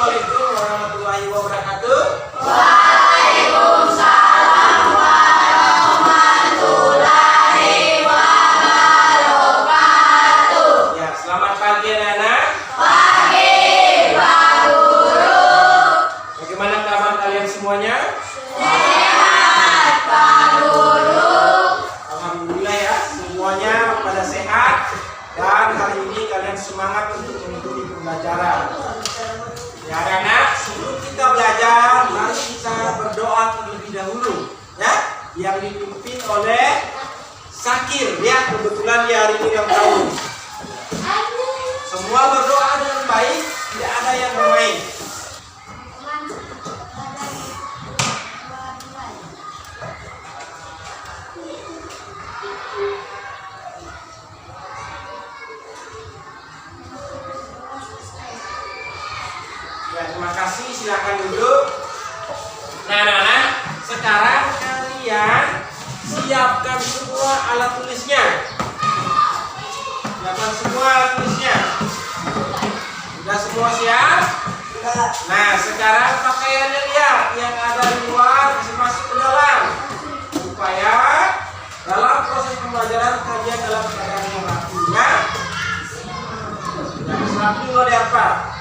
Assalamualaikum warahmatullahi wabarakatuh. Waalaikumsalam warahmatullahi wabarakatuh. Ya, selamat pagi anak-anak. Pagi Pak Guru. Bagaimana kabar kalian semuanya? Sehat Pak Guru. Alhamdulillah ya, semuanya pada sehat. Dan hari ini kalian semangat untuk mengikuti pembelajaran. Ya anak-anak, sebelum kita belajar, mari kita berdoa terlebih dahulu, ya, yang dipimpin oleh Sakir. Ya, kebetulan di hari ini ulang tahun. Semua berdoa dengan baik, tidak ada yang bermain. Ya, terima kasih, silakan duduk. Nah, anak-anak, sekarang kalian siapkan semua alat tulisnya. Siapkan semua alat tulisnya. Sudah semua siap? Nah, sekarang pakaiannya lihat, yang ada di luar masuk ke dalam, supaya dalam proses pembelajaran kalian dalam keadaan yang rapi. Ya, rapi dulu deh apa?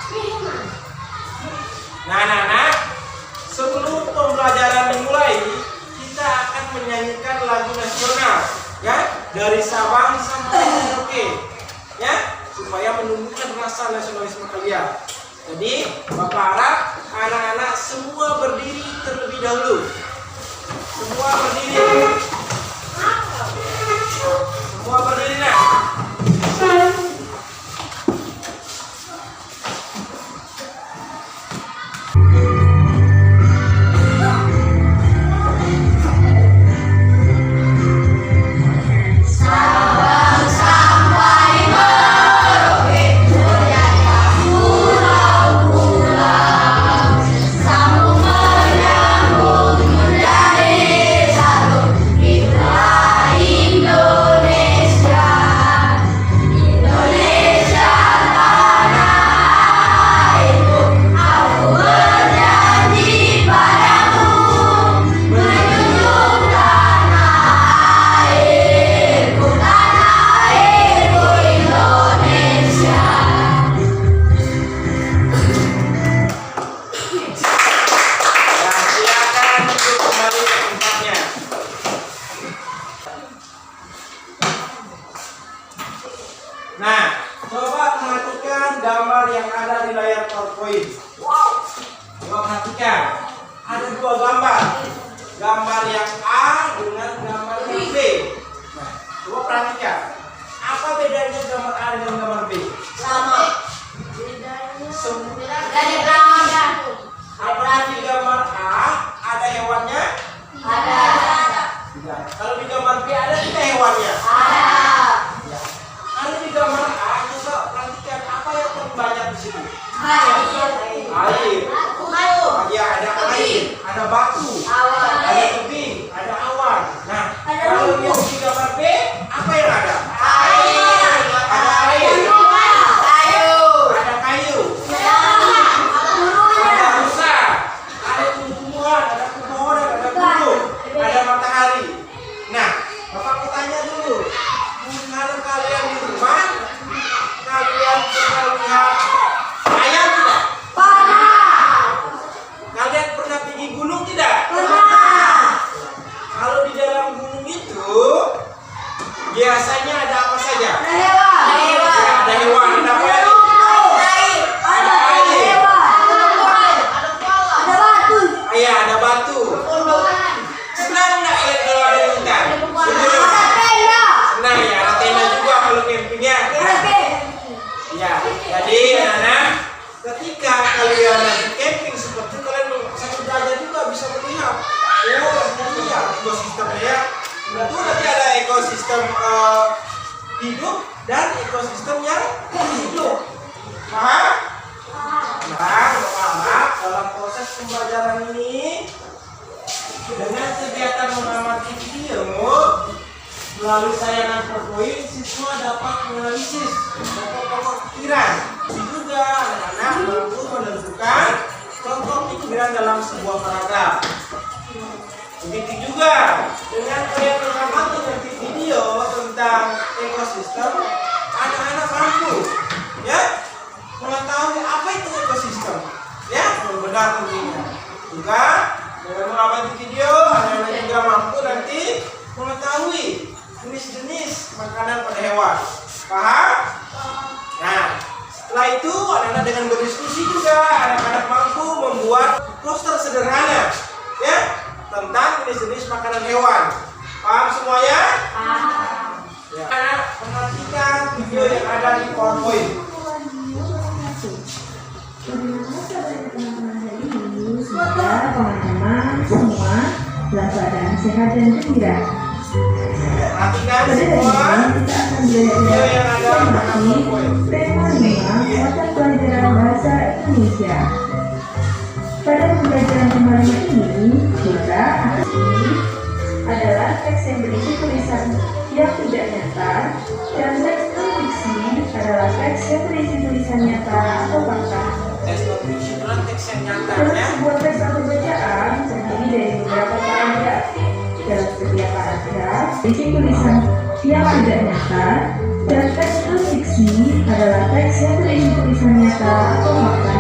Nah, anak-anak, sebelum pembelajaran dimulai, kita akan menyanyikan lagu nasional, ya, dari Sabang sampai Merauke, ya, supaya menumbuhkan rasa nasionalisme kalian. Jadi, Bapak harap anak-anak semua berdiri terlebih dahulu. Semua berdiri. Semua berdiri, nah. Nah, coba perhatikan gambar yang ada di layar PowerPoint. Wow. Coba perhatikan. Ada dua gambar. Gambar yang A dengan gambar yang B. Nah, coba perhatikan. Apa bedanya gambar A dengan gambar B? Sama. Dari belakang. Apakah di gambar A ada hewannya? Ada. Tidak. Kalau di gambar B ada tidak hewannya? Ada. Ya. Kalau di gambar A, coba perhatikan apa yang paling banyak di sini? Air. Air. Ya, ada air, ada batu, ada tebing, ada awan. Nah, kalau yang di gambar B, apa yang ada? Air. Ada air, Kayu. ada kayu, ada rusa, ada tumbuhan, ada pepohonan, ada gunung, ada matahari. Nah, Bapak mau tanya dulu, kalau kalian di rumah, kalian pernah lihat ayam tidak? Kalian pernah pergi gunung tidak? Kalau di dalam gunung itu biasanya ada apa saja? Ya, ada hewan, ada apa lagi? Ada air. Iya, ada batu. Senang nggak lihat kalau ada hutan? Senang ya, ada tenda juga kalau campingnya. Ya, jadi anak-anak, ketika kalian lagi camping seperti itu, kalian sambil belajar juga bisa melihat. Oh, ini ya ekosistemnya ya. Tentu nanti ada ekosistem hidup dan ekosistem yang hidup. Paham? Nah, Bapak, dalam proses pembelajaran ini dengan kegiatan mengamati video melalui tayangan PowerPoint, siswa dapat menganalisis pokok-pokok pikiran. Juga anak-anak mampu menentukan pikiran dalam sebuah paragraf. Begitu juga dengan kalian mengamati nanti video tentang ekosistem, anak-anak mampu ya mengetahui apa itu ekosistem, ya benar tentunya. Juga dengan mengamati video, anak-anak juga mampu nanti mengetahui jenis-jenis makanan pada hewan. Paham? Nah, setelah itu anak-anak dengan berdiskusi juga anak-anak mampu membuat poster sederhana ya tentang jenis-jenis makanan hewan. Paham semuanya? Ya. Anak perhatikan video yang ada di PowerPoint. Semoga teman-teman semua dalam keadaan sehat dan gembira. Perhatikan Pada hari semua ini kita akan video yang ada di belajar PowerPoint. tema 5 mata pelajaran bahasa Indonesia. Pada pembelajaran kemarin ini, kita adalah teks yang berisi tulisan yang tidak nyata dan teks non-fiksi adalah teks yang berisi tulisan nyata atau fakta. Teks non-fiksi adalah teks yang nyata Dalam ya. sebuah teks atau bacaan terdiri dari beberapa paragraf. Dalam setiap paragraf berisi tulisan yang tidak nyata dan teks non-fiksi adalah teks yang berisi tulisan nyata atau fakta.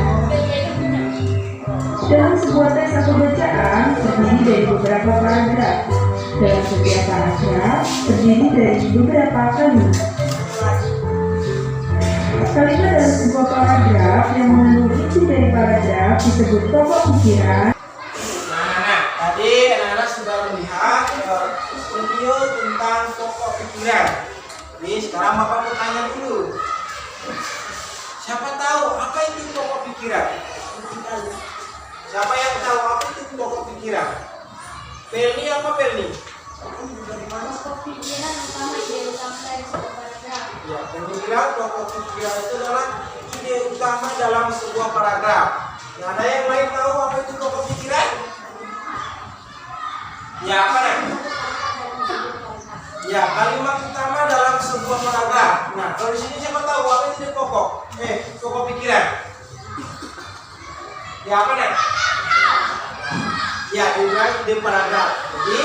Dalam sebuah teks atau bacaan terdiri dari beberapa paragraf. Dalam setiap paragraf terdiri dari beberapa kalimat. Kalimat dalam sebuah paragraf yang mengandung inti dari paragraf disebut pokok pikiran. Nah, tadi anak-anak sudah melihat video tentang pokok pikiran. Jadi sekarang Bapak mau tanya dulu. Siapa tahu apa itu pokok pikiran? Siapa yang tahu apa itu pokok pikiran? Pelni apa Pelni? Pokok pikiran utama ide utama dari sebuah paragraf. Ya, Pelni bilang pokok pikiran itu adalah ide utama dalam sebuah paragraf. Nah, ada yang lain tahu apa itu pokok pikiran? Ya, apa nih? Ya, kalimat utama dalam sebuah paragraf. Nah, kalau di sini siapa tahu apa itu ide pokok? Pokok pikiran. Ya, apa nih? Ya, dibilang ide paragraf. Jadi,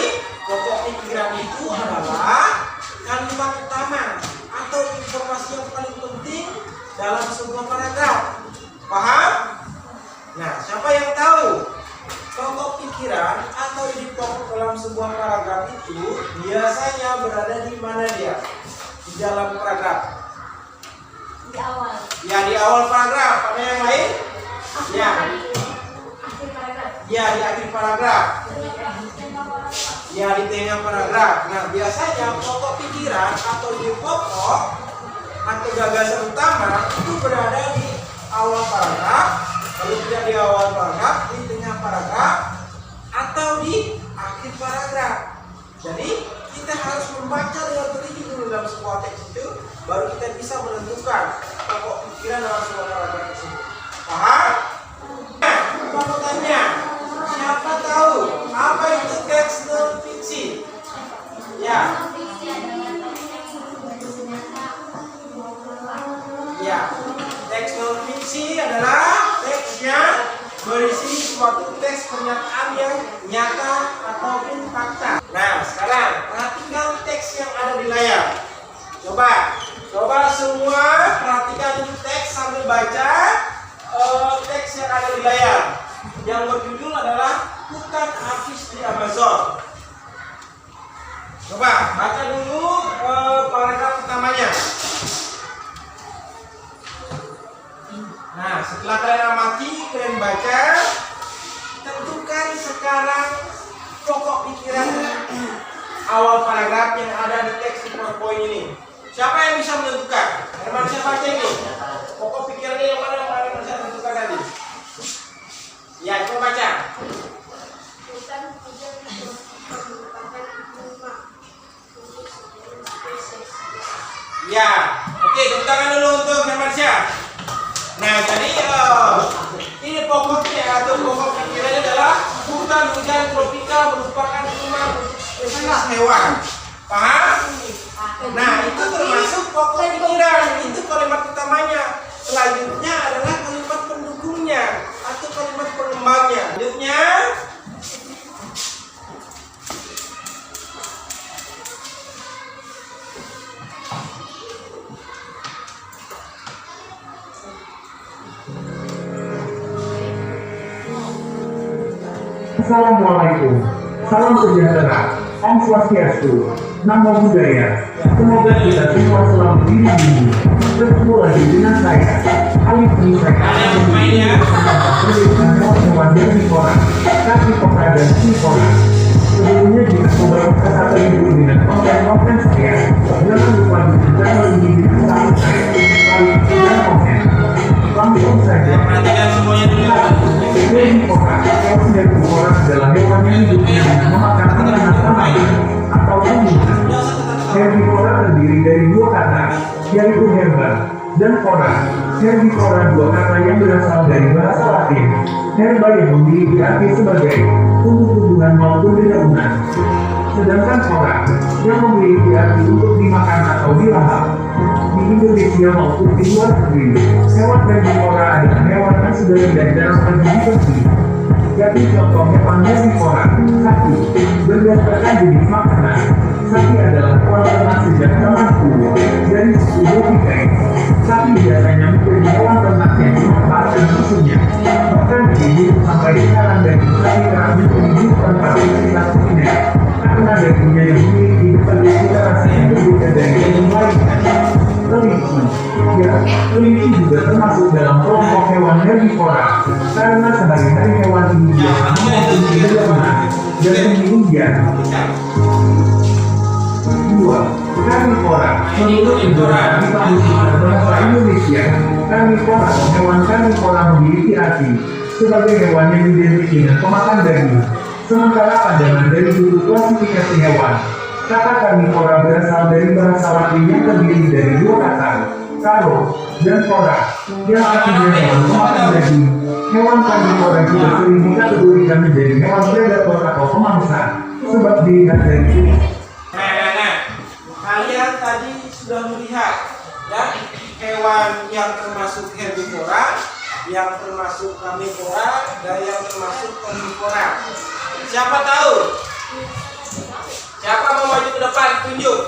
pokok pikiran itu adalah kalimat utama atau informasi yang paling penting dalam sebuah paragraf. Paham? Nah, siapa yang tahu pokok pikiran atau ide pokok dalam sebuah paragraf itu biasanya berada di mana dia? Di dalam paragraf. Di awal. Ya, di awal paragraf. Ada yang lain? Ya. Akhir paragraf. Ya, di akhir paragraf. Tengah paragraf. Ya, di tengah paragraf. Nah, biasanya pokok pikiran atau ide pokok atau gagasan utama itu berada di awal paragraf, lalu tidak di awal paragraf, di tengah paragraf, atau di akhir paragraf. Jadi, kita harus membaca dengan teliti dulu dalam sebuah teks itu, baru kita bisa menentukan pokok pikiran dalam sebuah paragraf tersebut. Paham? Nah, Bapak tanya, siapa tahu apa itu teks non-fiksi? Ya, Fiksi adalah teks yang berbasis nyata. ya. Teks non-fiksi adalah teks yang berisi suatu teks pernyataan yang nyata ataupun fakta. Nah, sekarang perhatikan teks yang ada di layar. Coba semua perhatikan teks sambil baca teks yang ada di layar. Yang berjudul adalah Hutan Habis di Amazon. Coba baca dulu paragraf pertamanya. Nah, setelah kalian amati, kalian baca, tentukan sekarang pokok pikiran awal paragraf yang ada di teks di PowerPoint ini. Siapa yang bisa menentukan? Herman, siapa baca ini? Pokok pikirannya yang mana yang bisa tentukan tadi? Ya, coba baca. Hutan hujan merupakan rumah untuk seluruh spesies. Ya, oke, tepuk tangan dulu untuk Herman Syah. Nah, jadi ini pokoknya atau pokok pikirannya adalah hutan hujan tropika merupakan rumah untuk spesies hewan. Paham? Nah, itu termasuk pokok pikiran. Itu kalimat utamanya. Selanjutnya adalah kalimat pendukungnya atau kalimat pengembangnya. Assalamualaikum. Salam sejahtera. Om Swastiastu. Namo Buddhaya. Semoga kita semua selalu dilindungi. Bertemu lagi dengan saya. Kali ini saya akan memberikan hewan herbivora, karnivora dan omnivora. Sebelumnya jika beberapa kata ibu dengan konten-konten saya, jangan lupa channel ini di subscribe, like, dan komen. Langsung saja. Perhatikan semuanya dulu. Herbivora. Herbivora adalah hewan yang hidupnya dengan memakan makanan ternak atau tumbuhan. Herbivora terdiri dari dua kata, yaitu herba dan fora. Herbivora dua kata yang berasal dari bahasa Latin. Herba yang memiliki arti sebagai tumbuh-tumbuhan maupun dedaunan. Sedangkan fora yang memiliki arti untuk dimakan atau dilahap. Di Indonesia maupun di luar negeri, hewan herbivora adalah hewan yang sudah tidak jarang terjadi. Jadi contoh hewan herbivora. 1. Berdasarkan jenis makanan. Sapi adalah hewan ternak sejak zaman kuno dari suku Botipeng. Sapi biasanya menjadi hewan ternak yang dimanfaatkan musuhnya. Bahkan ini sampai sekarang daging sapi kerap menunjukkan pada istilah kuliner karena dagingnya yang memiliki berbagai cita rasa yang berbeda dari daging lainnya. Kelinci. Ya, kelinci juga termasuk dalam kelompok hewan herbivora karena sehari-hari hewan ini biasa mengonsumsi dedaunan dan tumbuh-tumbuhan. 2. Karnivora. Menurut Indora di bahasa Indonesia, karnivora atau hewan karnivora memiliki arti sebagai hewan yang identik dengan pemakan daging. Sementara pandangan dari buku klasifikasi hewan, kata karnivora berasal dari bahasa Latin yang terdiri dari dua kata, karo dan fora, yang artinya hewan pemakan daging. Hewan karnivora juga sering dikategorikan menjadi hewan predator atau pemangsa, sebab dilihat dari sini. Kalian tadi sudah melihat ya hewan yang termasuk herbivora, yang termasuk karnivora, dan yang termasuk omnivora. Siapa tahu? Siapa mau maju ke depan? Tunjuk.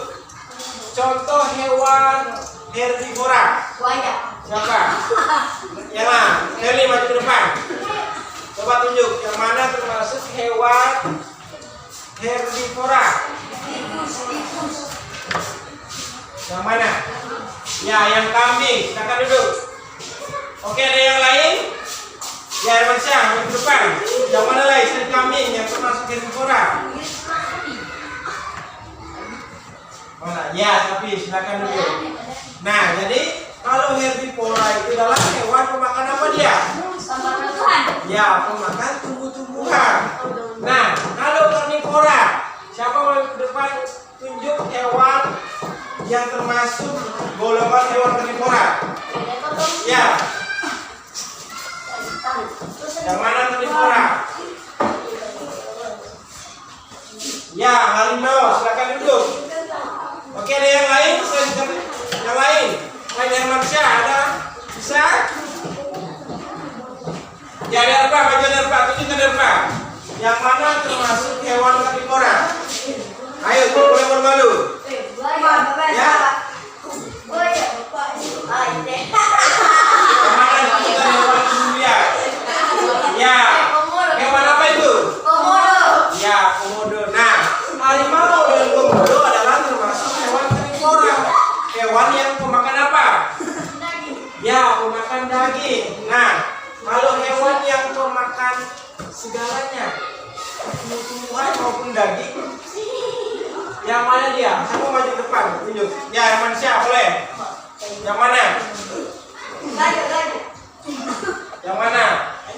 Contoh hewan herbivora. Siapa? Yang mana? Heli maju ke depan. Coba tunjuk yang mana termasuk hewan herbivora. Yang mana? Ya, yang kambing. Silakan duduk. Oke, ada yang lain? Ya, Herman Syah, maju ke depan. Yang mana lagi? Selain kambing yang termasuk herbivora. Mana? Ya, tapi silakan duduk. Nah, jadi kalau herbivora itu adalah hewan pemakan apa dia? Ya, pemakan tumbuh-tumbuhan. Nah, kalau karnivora, siapa mau ke depan tunjuk hewan yang termasuk golongan hewan karnivora? Ya. Yang mana karnivora? Ya, harimau, silakan duduk. Oke, ada yang lain? Yang lain? Selain Herman Syah, ada? Bisa? Ya, ada apa? Maju ada apa? Tunjukkan ada apa? Yang mana termasuk hewan karnivora? Ayo, boleh bermalu. Ya. Yang mana tunjukkan hewan kemudian? Ya. Hewan apa itu? Ya, komodo. Nah, harimau dan komodo adalah termasuk hewan karnivora. Hewan yang pemakan apa? Ya, pemakan daging. Nah, kalau hewan yang pemakan segalanya, tumbuhan maupun daging, yang mana dia? Siapa maju ke depan? Tunjuk. Ya, Herman Syah, boleh. Yang mana? Yang mana?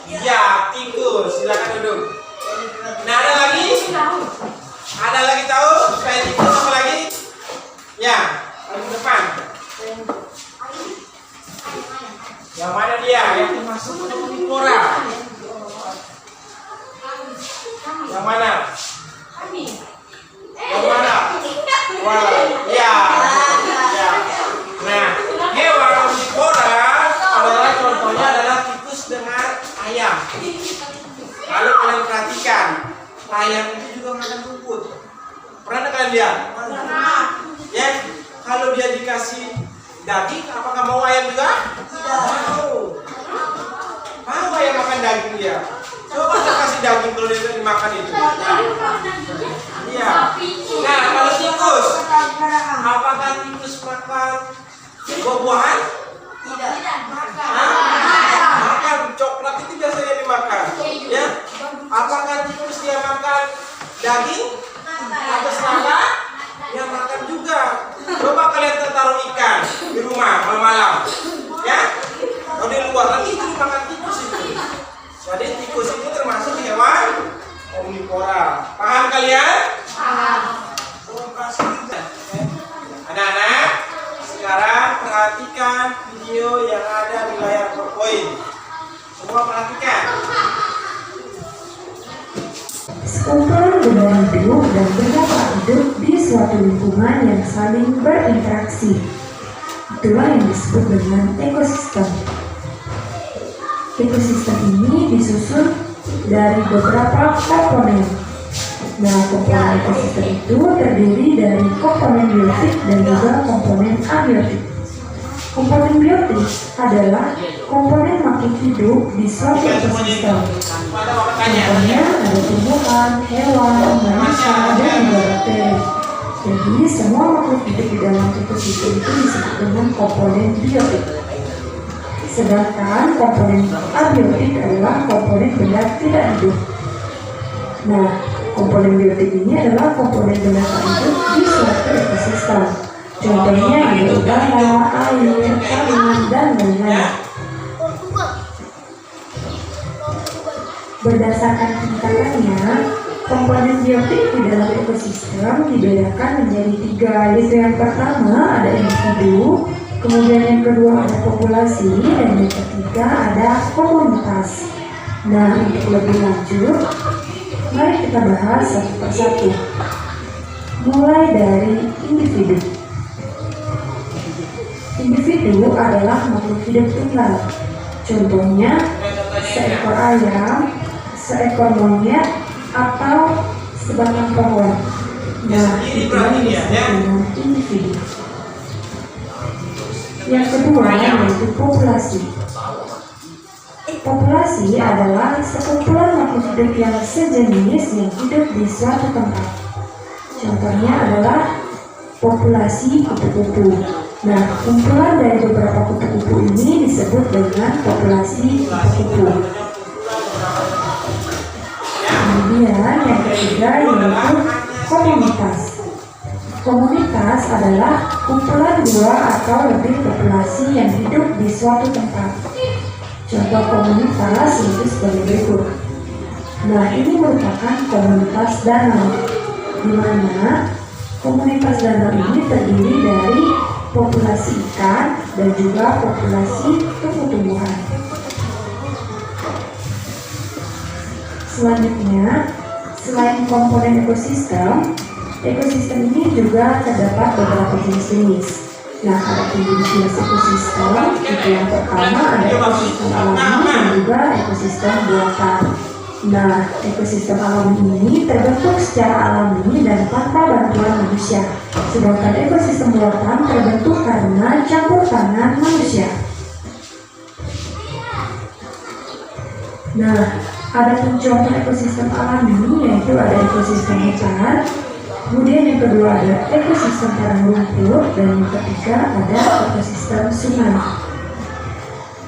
Ya, tikus. Silakan duduk. Nah, ada lagi? Ada lagi tahu? Selain tikus apa lagi? Ya, maju ke depan. Yang mana dia? Yang termasuk omnivora. Yang mana? Yang mana? Wah, ya. Ya. Nah, hewan omnivora adalah contohnya adalah tikus dengan ayam. Lalu kalian perhatikan, ayam itu juga makan rumput. Pernah kalian lihat? Ya, kalau dia dikasih daging, apakah mau ayam juga? Mau. Mau ayam makan daging dia. Coba kita kasih daging. vitamin kalau dia dimakan itu. Iya. Nah, kalau tikus, apakah tikus makan buah-buahan? Makan coklat itu biasanya dimakan. Ya. Apakah tikus dia makan daging atau serangga? Ya makan juga. Coba kalian taruh ikan di rumah malam-malam, ya. Kalau di luar nanti itu dimakan tikus itu. Jadi tikus itu termasuk hewan omnivora. Paham kalian? Paham. Anak-anak, sekarang perhatikan video yang ada di layar PowerPoint. Semua perhatikan. Sekumpulan benda hidup dan benda tak hidup di suatu lingkungan yang saling berinteraksi. Itulah yang disebut dengan ekosistem. Ekosistem ini disusun dari beberapa komponen. Nah, komponen ekosistem itu terdiri dari komponen biotik dan juga komponen abiotik. Komponen biotik adalah komponen makhluk hidup di suatu ekosistem. Contohnya ada tumbuhan, hewan, manusia, dan juga bakteri. Jadi semua makhluk hidup di dalam ekosistem itu disebut dengan komponen biotik. Sedangkan komponen abiotik adalah komponen benda tidak hidup. Nah, komponen biotik ini adalah komponen benda tak hidup di suatu ekosistem. Contohnya ada udara, air, tanaman, dan lain-lain. Berdasarkan tingkatannya, komponen biotik di dalam ekosistem dibedakan menjadi 3, yaitu yang pertama ada individu, kemudian yang kedua ada populasi, dan yang ketiga ada komunitas. Nah, untuk lebih lanjut, mari kita bahas satu persatu. Mulai dari individu. Individu adalah makhluk hidup tunggal. Contohnya, seekor ayam, seekor monyet, atau sebatang pohon. Nah, itu yang individu. Yang kedua yaitu populasi. Populasi adalah sekumpulan makhluk hidup yang sejenis yang hidup di suatu tempat. Contohnya adalah populasi kupu-kupu. Nah, kumpulan dari beberapa kupu-kupu ini disebut dengan populasi kupu-kupu. Kemudian yang ketiga yaitu komunitas. Komunitas adalah kumpulan 2 atau lebih populasi yang hidup di suatu tempat. Contoh komunitas itu sebagai berikut. Nah, ini merupakan komunitas danau, di mana komunitas danau ini terdiri dari populasi ikan dan juga populasi tumbuh-tumbuhan. Selanjutnya, selain komponen ekosistem, ekosistem ini juga terdapat beberapa jenis-jenis. Nah, ada jenis ekosistem, itu yang pertama ada ekosistem alami dan juga ekosistem buatan. Nah, ekosistem alami ini terbentuk secara alami dan tanpa bantuan manusia. Sedangkan ekosistem buatan terbentuk karena campur tangan manusia. Nah, ada contoh ekosistem alami yaitu ada ekosistem hutan, kemudian yang kedua ada ekosistem padang rumput, dan yang ketiga ada ekosistem sungai.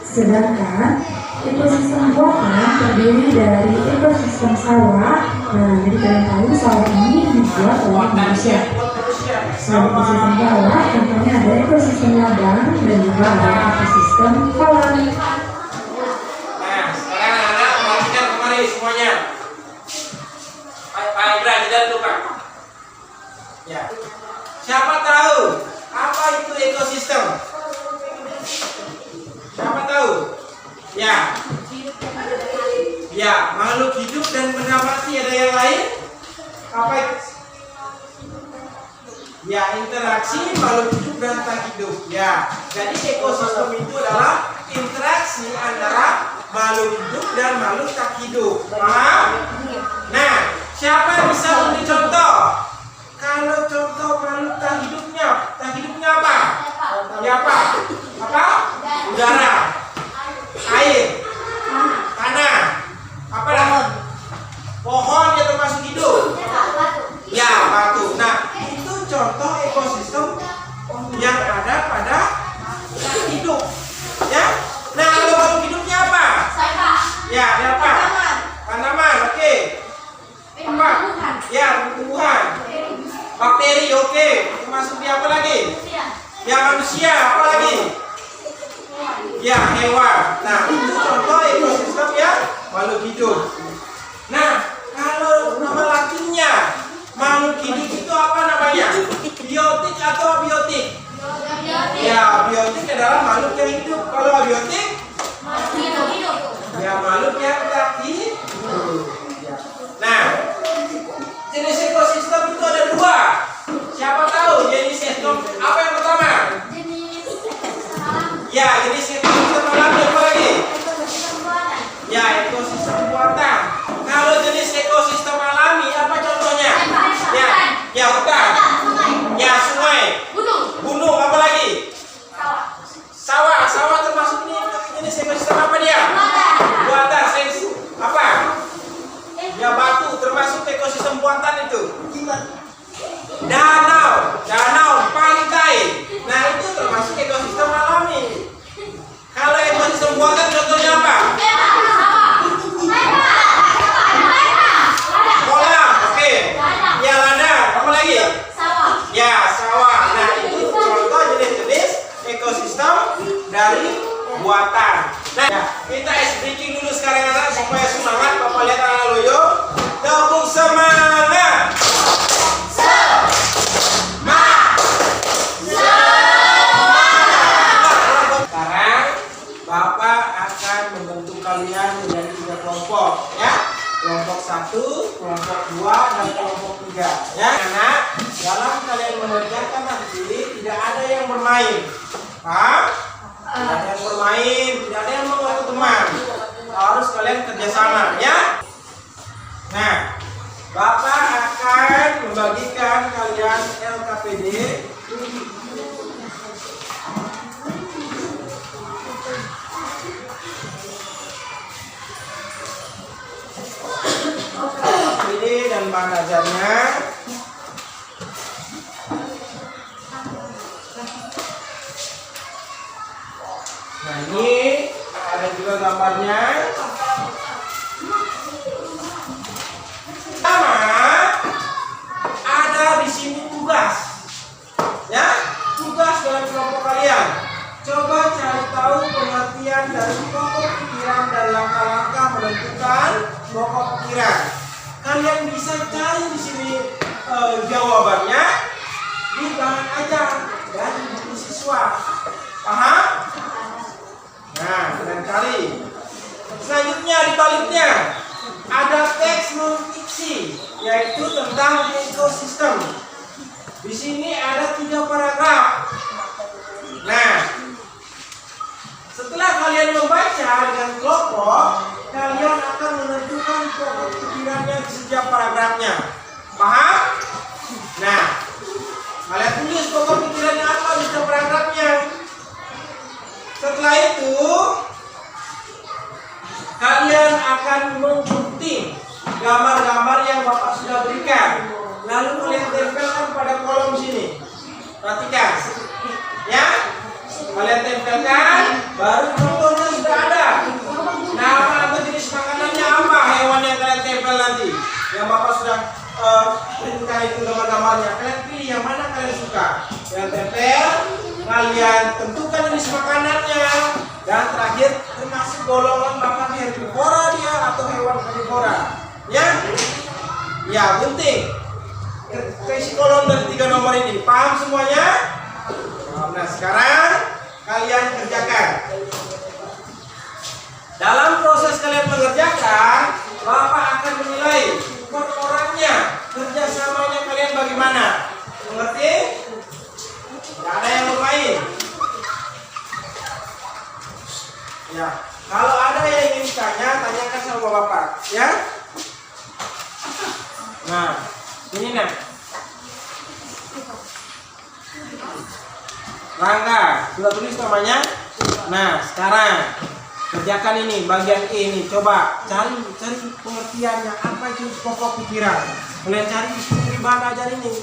Sedangkan ekosistem buatan terdiri dari ekosistem sawah. Nah, jadi kalian tahu sawah ini dibuat oleh manusia. Selain ekosistem sawah, contohnya ada ekosistem ladang dan juga ada ekosistem kolam. Nah, sekarang anak perhatikan kemari semuanya. Pak Ibra, kita dulu Pak. Ya. Siapa tahu apa itu ekosistem? Siapa tahu? Ya. Ya, makhluk hidup dan benda mati. Ada yang lain? Apa itu? Ya, interaksi makhluk hidup dan tak hidup. Ya, jadi ekosistem itu adalah interaksi antara makhluk hidup dan makhluk tak hidup. Paham? Nah, siapa yang bisa memberi contoh? Kalau contoh makhluk tak hidupnya apa? Ya apa? Apa? Udara, air, tanah, apa dah? yang kaki. Nah, jenis ekosistem itu ada dua. Siapa tahu jenis ekosistem apa yang pertama? Jenis ekosistem alam. Ya, jenis ekosistem alam apa lagi? Ekosistem buatan. Ya, ekosistem buatan. Kalau jenis ekosistem alami apa contohnya? Ya, ya hutan. Sungai. Ya, sungai. Gunung. Gunung apa lagi? Sawah. Sawah. Sawah termasuk ini jenis ekosistem apa dia? Buatan. Apa? Ya, batu termasuk ekosistem buatan itu. Danau, pantai. Nah, itu termasuk ekosistem alami. Kalau ekosistem buatan contohnya apa? Kolam, oke. Ya, ladang, apa lagi? Sawah. Ya, sawah. Nah, itu contoh jenis-jenis ekosistem dari buatan. Nah, ya, kita ice breaking dulu sekarang anak supaya semangat. Bapak lihat anak loyo. Tepuk semangat. Sekarang Bapak akan membentuk kalian menjadi 3 kelompok, ya. Kelompok 1, kelompok 2, dan kelompok 3, ya. Karena dalam kalian mengerjakan nanti tidak ada yang bermain, paham? Tidak ada yang bermain, tidak ada yang mengaku teman. Harus kalian kerjasama, ya. Nah, Bapak akan membagikan kalian LKPD. LKPD dan bahan ajarnya. Nah, ini ada juga gambarnya. Pertama, ada di sini tugas. Ya, tugas dalam kelompok kalian. Coba cari tahu pengertian dari pokok pikiran dan langkah-langkah menentukan pokok pikiran. Kalian bisa cari di sini jawabannya di bahan ajar dan di buku siswa. Paham? Nah, kalian cari. Selanjutnya di baliknya ada teks non fiksi, yaitu tentang ekosistem. Di sini ada 3 paragraf. Nah, setelah kalian membaca dengan kelompok, kalian akan menentukan pokok pikirannya di setiap paragrafnya. Paham? Nah, kalian tulis pokok pikirannya apa di setiap paragrafnya. Setelah itu, kalian akan menggunting gambar-gambar yang Bapak sudah berikan. Lalu kalian tempelkan pada kolom sini. Perhatikan, ya. Kalian tempelkan, baru contohnya sudah ada. Nama atau jenis makanannya apa? Hewan yang kalian tempel nanti. Yang Bapak sudah printkan itu gambar-gambarnya. Kalian pilih yang mana kalian suka. Kalian tempel, kalian tentukan jenis makanannya. Dan terakhir termasuk golongan makan herbivora dia atau hewan karnivora. Ya, ya gunting. Isi kolom dari 3 nomor ini. Paham semuanya? Nah, sekarang kalian kerjakan. Dalam proses kalian mengerjakan, Bapak akan menilai per orangnya, kerjasamanya kalian bagaimana. Mengerti? Tidak ada yang bermain. Ya, kalau ada yang ingin ditanya, tanyakan sama Bapak, ya. Nah, ini nak. Rangga, sudah tulis namanya? Nah, sekarang kerjakan ini bagian E ini. Coba cari pengertiannya, apa itu pokok pikiran. Kalian cari di sini di bahan ajar ini.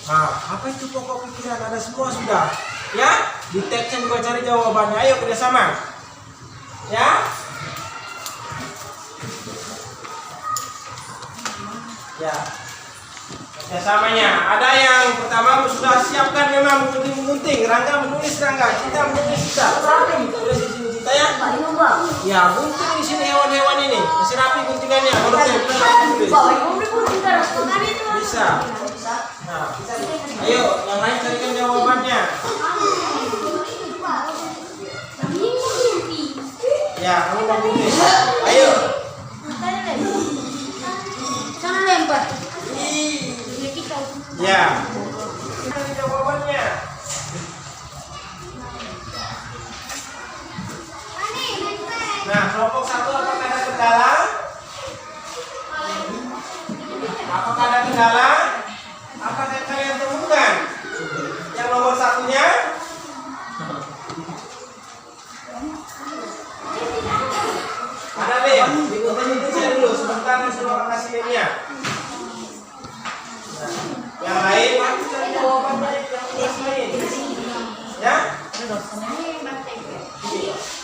Nah, apa itu pokok pikiran? Ada semua sudah. Ya, di teksnya juga cari jawabannya. Ayo kerjasama. Ya. Ya. Kerjasamanya. Ada yang pertama sudah siapkan memang gunting. Rangga menulis Rangga. Kita menulis kita. Tulis di sini kita ya. Ya, gunting di sini hewan-hewan ini. Masih rapi guntingannya. Kalau tulis. Bisa. Nah, ayo yang lain carikan jawabannya. Ya, kamu mau gunting. Ayo. 1 apakah ada kendala? Apakah ada kendala? Apa yang kalian temukan? Yang nomor 1-nya? Ada Bim, ikutin itu saya dulu sebentar nih suruh kasih Bimnya. Yang lain, cari jawaban dari yang lain. Ya?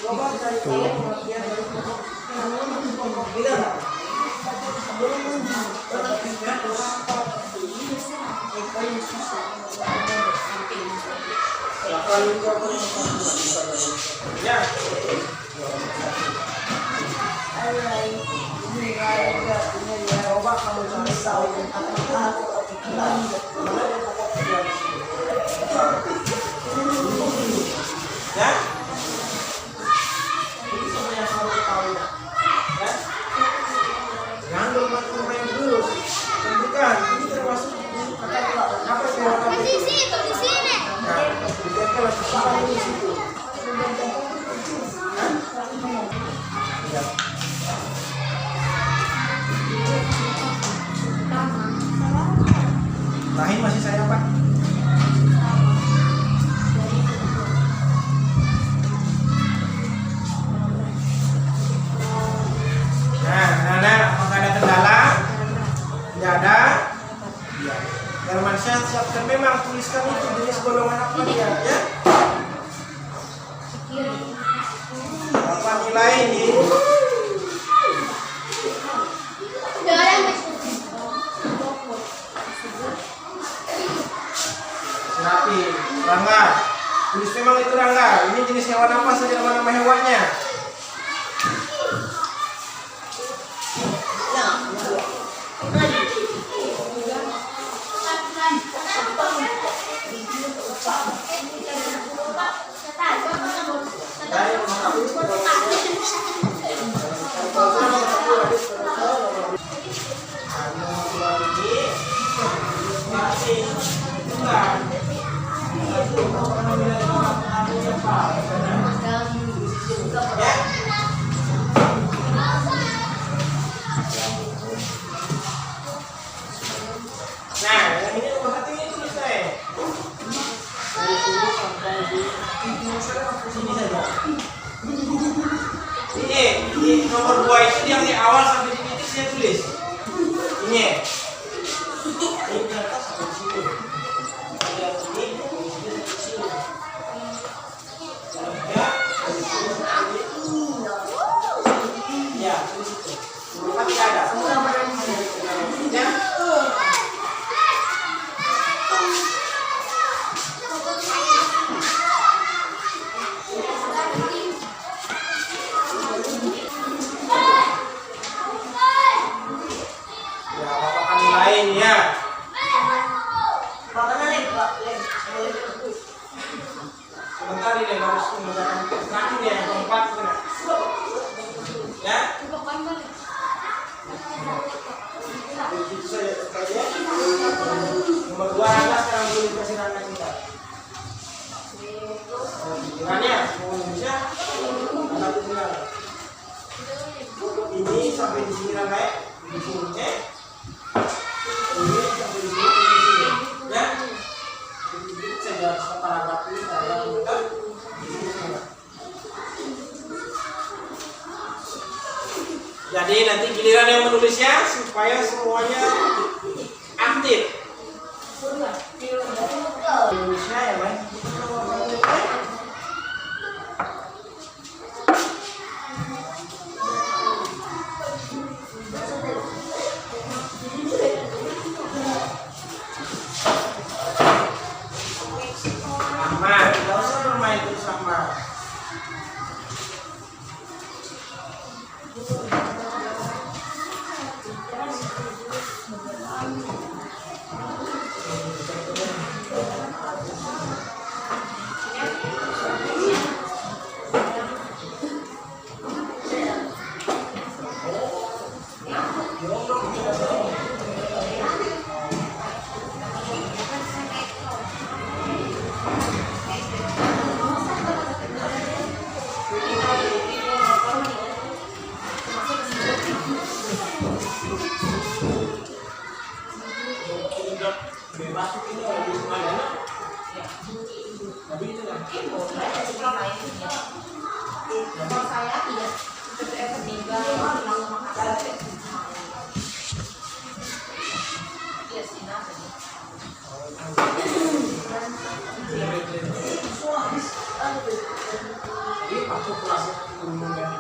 Coba cari tahu pengertian dari tidak. Ya. Coba kamu cari tahu ya. Ini semua yang harus tahu ya. Jangan lupa main dulu. Tentukan ini termasuk apa yang Di situ, di sini. nah, ditempel di situ. Ya. Rahim masih saya Pak. Nah, apakah ada kendala? Tidak ada. Hermansyah siapkan memang tuliskan itu jenis golongan apa dia, ya? Apa nilai ini? Rapi, Rangga. Tulis memang itu Rangga. Ini jenis hewan apa saja, nama hewannya? Nah, yang ini nomor 1 ini tulis saya. Dari sini sampai di sini saja. Ini nomor 2 itu yang di awal sampai di titik saya tulis. Ini. Ini ke atas sampai di sini. Yang ini dari sini sampai di sini. Ya, dari sini sampai di sini. Ya, tulis itu. Nomor 4 tidak ada. Ya. Lain ya. Sebentar ini harus mengerjakan terakhir ya, yang keempat ya. Begitu saja. Nomor 2 Rangga sekarang dulu dikasih Rangga kita. Pikirannya mau Indonesia, Rangga pikiran. Ini sampai di sini Rangga ya, di sini. Ini sampai di sini, ya. Jadi saya harus paragraf ini saya mudah di sini. Jadi nanti giliran yang menulisnya supaya semuanya aktif. Indonesia ya, Mas. Tidak usah bermain terus sama. Bebas itu lebih semuanya. Tapi itu kan. Kalau saya tidak itu meninggal langsung makan. Iya sih nanti. Ini aku kelas umum yang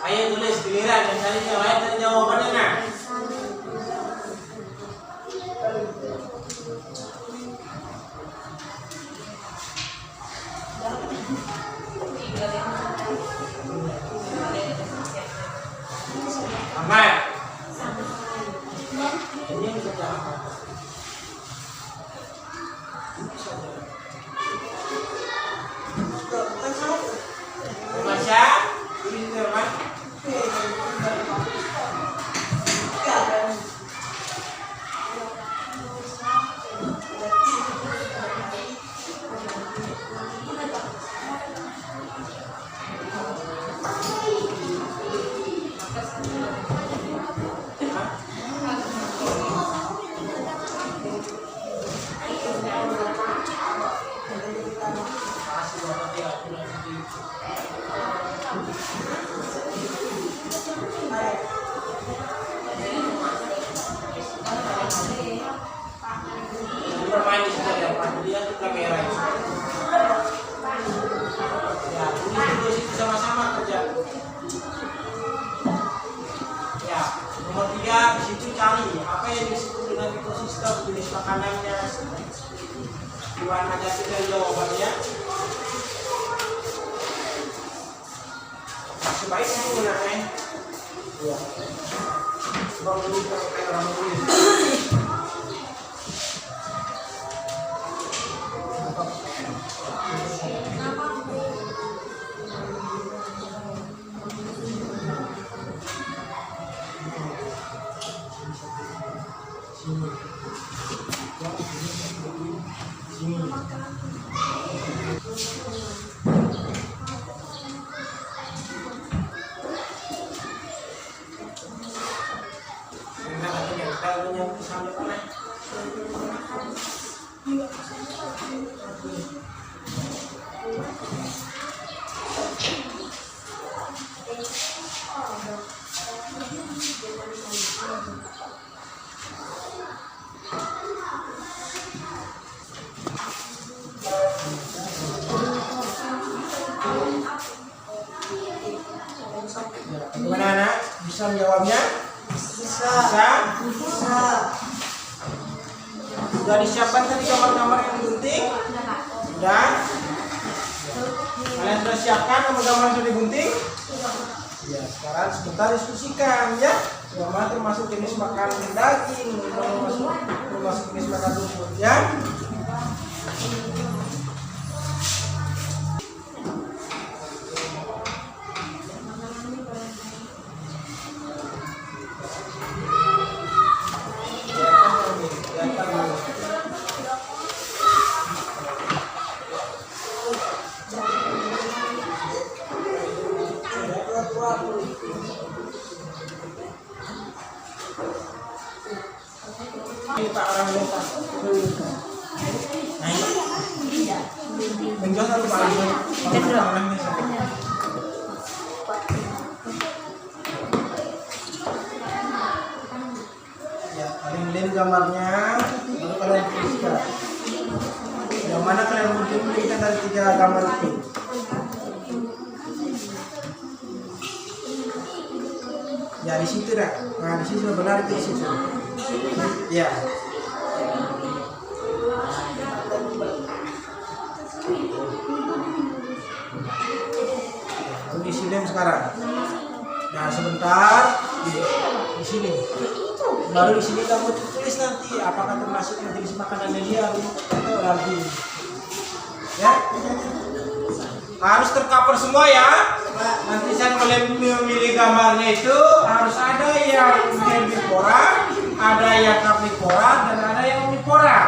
ayo tulis giliran yang tadi jawab dan jawabannya nah. Ahmad. Ini yang kita apa? Masya, ini teman. Bermain di situ ya, Pak. Lihat tuh kamera itu. Ya, ini situ sama-sama kerja. Ya, nomor 3 di situ cari apa yang disebut dengan ekosistem jenis makanannya. Tuan aja kita jawabannya. Sebaiknya menggunakan ya. Sebab dulu kayak orang tulis. Gimana anak? Bisa menjawabnya? Bisa. Sudah disiapkan tadi gambar-gambar yang digunting? Sudah. Kalian sudah siapkan gambar-gambar yang sudah digunting? Ya, sekarang sebentar diskusikan ya. Gambar termasuk jenis makanan daging, termasuk jenis makanan rumput ya. Pak orang lupa. Menjual satu paling. Ya, kalian gambarnya, baru kalian tuliskan. Yang mana kalian menunjukkan dari 3 gambar itu? Ya di situ dah. Nah di situ benar di situ. Ya. Tulis sekarang. Nah sebentar di sini. Baru di sini kamu tulis nanti apakah termasuk yang jenis makanannya dia atau lagi. Ya. Harus tercover semua ya. Nanti saya memilih gambarnya itu harus ada yang herbivora, ada yang carnivora, dan ada yang omnivora.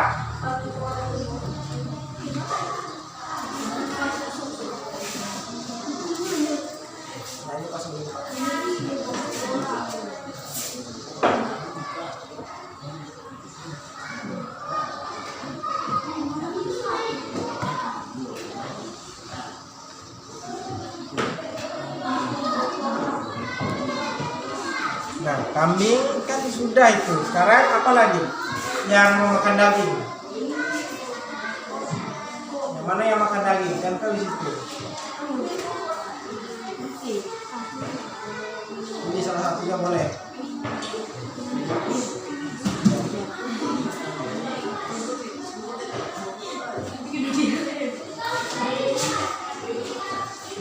Nah, ini pas dulu. Nah, kambing kan sudah itu. Sekarang apa lagi? Yang makan daging. Yang mana yang makan daging? Kan tahu di situ. Ini salah satunya boleh.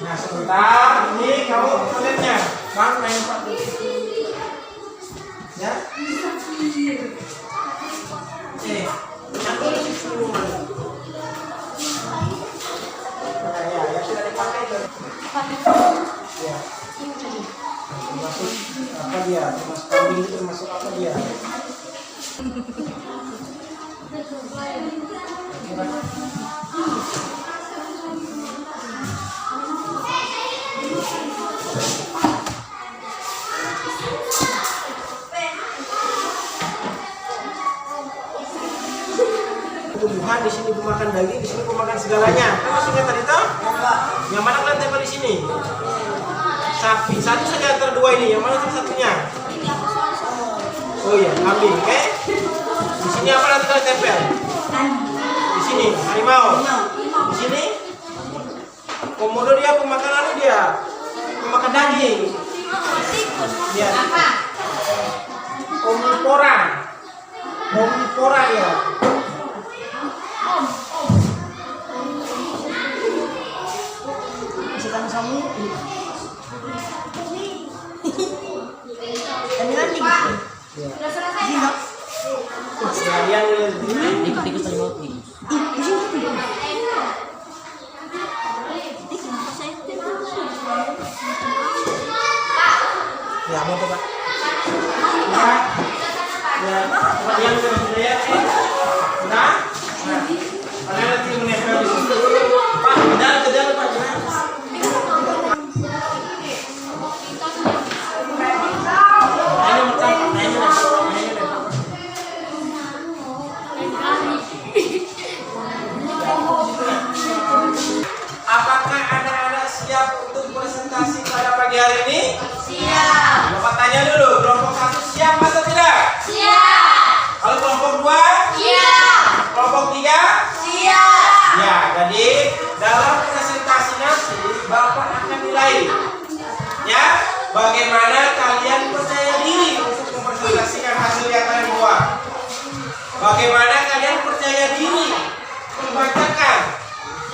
Nah, sebentar. Ini kamu lihatnya. Bang, main Pak. Ya. Aku di sini mana? Ya, yang sudah dipakai itu. Ya. Termasuk apa dia? Termasuk kambing itu termasuk apa dia? Tumbuhan di sini pemakan daging, di sini pemakan segalanya. Kan maksudnya tadi toh? Yang mana kalian tempel di sini? Sapi. Satu saja antara dua ini. Yang mana salah satunya? Oh iya, kambing. Oke. Di sini apa nanti kalian tempel? Di sini harimau. Di sini komodo dia pemakan dia pemakan daging. Dia. Omnivora. Omnivora ya. Kamu Sudah selesai ya? sekalian ikut-ikut tadi mau nih. ya mau coba ya coba yang sudah ya nah kalian nanti menempel di situ Pak kejar Pak apakah anak-anak siap untuk presentasi pada pagi hari ini? Siap. Bapak tanya dulu, kelompok 1 siap atau tidak? Siap. Kalau kelompok 2? Siap. Kelompok 3? Siap. Ya, jadi dalam presentasi nanti Bapak akan nilai ya, bagaimana kalian percaya diri untuk mempresentasikan hasil yang kalian buat. Bagaimana kalian percaya diri membacakan,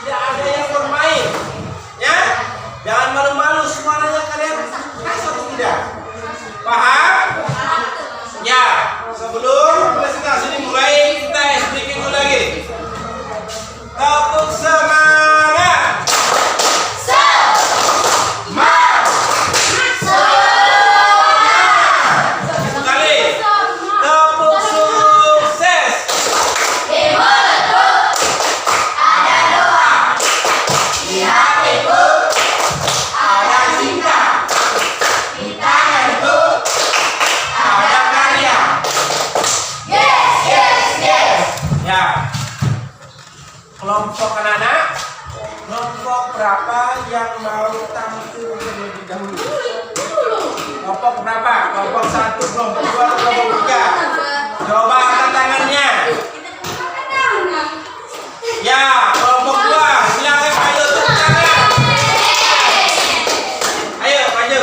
tidak ada yang bermain ya, jangan malu-malu, suaranya kalian khas atau tidak? Paham? Ya, sebelum presentasi dimulai kita speaking dulu lagi. Tepuk semangat. Sekali. Tepuk sukses. Ada doa. Di hatiku ada cinta. Di tanganku ada karya. Ya. Kelompok anak-anak, kelompok berapa yang mau tampil terlebih dahulu? Kelompok berapa? Kelompok 1, kelompok 2, kelompok 3. Coba angkat tangannya. Ya, kelompok 2, silakan maju tepuk tangan. Ayo maju.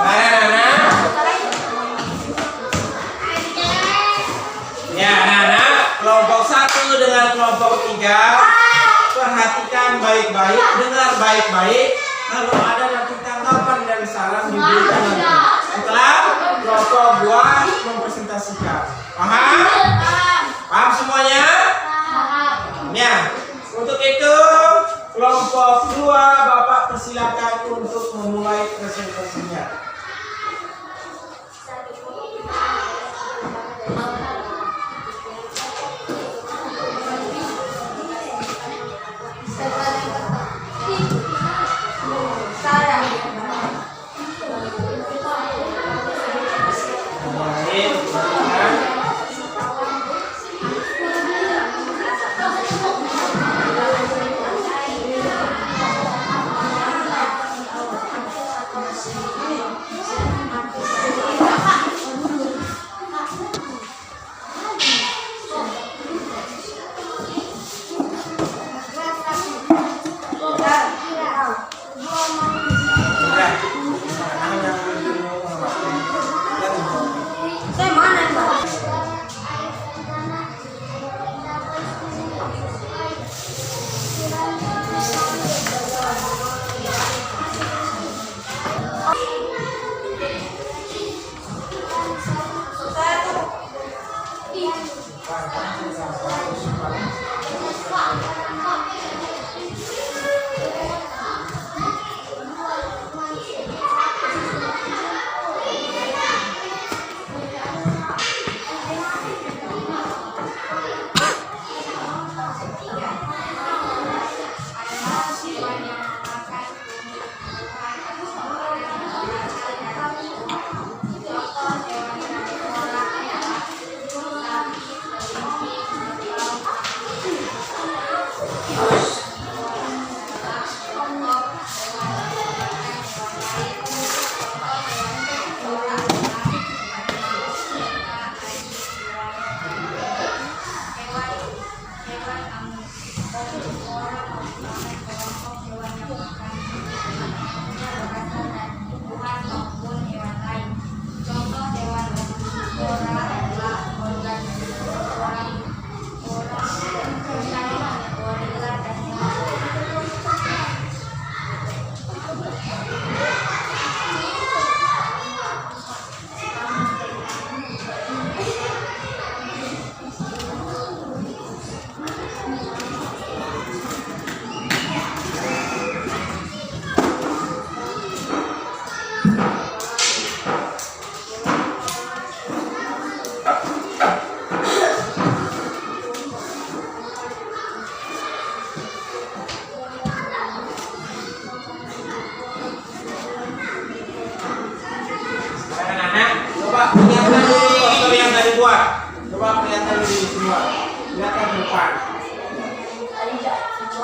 Anak-anak, kelompok 3, perhatikan baik-baik, dengar baik-baik. Kalau ada nanti tanggapan dan saran diberikan nanti. Setelah kelompok 2 mempresentasikan. Paham? Paham semuanya? Ya. Untuk itu kelompok 2 Bapak persilakan untuk memulai presentasinya.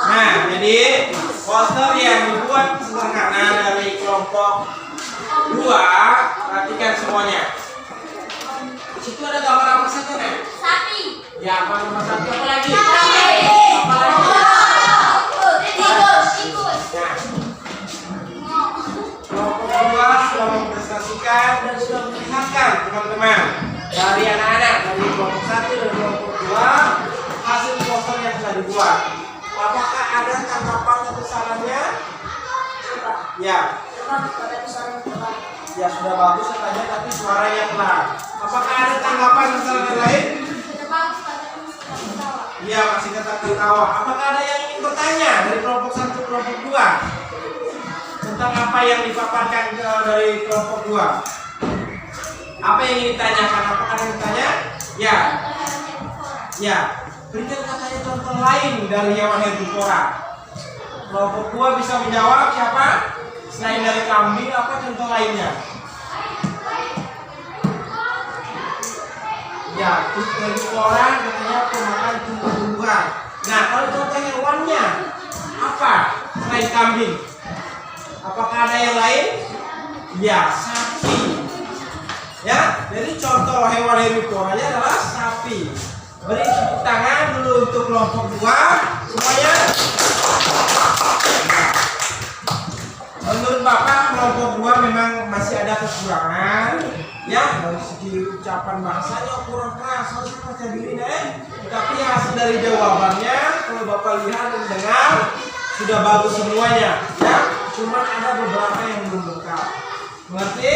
Nah, jadi poster yang dibuat sederhana dari kelompok 2, perhatikan semuanya. Di situ ada gambar apa saja, Nek? Sapi. Ya, apa nomor 1? Apa lagi? Sapi. Apa lagi? Tikus. Nah, kelompok 2 sudah mempresentasikan dan sudah memperlihatkan teman-teman dari anak-anak dari kelompok 1 dan kelompok 2 hasil poster yang sudah dibuat. Apakah ada tanggapan atau sarannya? Ya. Ya sudah bagus katanya, tapi suaranya pelan. Apakah ada tanggapan atau saran lain? Iya, masih tetap tertawa. Apakah ada yang ingin bertanya dari kelompok 1 kelompok 2 tentang apa yang dipaparkan dari kelompok 2? Apa yang ingin ditanyakan? Apakah ada yang ditanya? Ya. Ya. Berikan katanya contoh lain dari hewan herbivora. Kelompok 2 bisa menjawab siapa? Selain dari kambing, apa contoh lainnya? Ya, herbivora katanya pemakan tumbuh-tumbuhan. Nah, kalau contoh hewannya apa selain kambing? Apakah ada yang lain? Ya, sapi. Ya, jadi contoh hewan herbivoranya adalah sapi. Beri tepuk tangan dulu untuk kelompok 2 semuanya. Menurut Bapak kelompok 2 memang masih ada kekurangan Ya, dari segi ucapan bahasanya kurang keras, harus percaya diri Tapi hasil dari jawabannya, kalau Bapak lihat dan dengar, sudah bagus semuanya. Ya, cuma ada beberapa yang belum lengkap. Mengerti?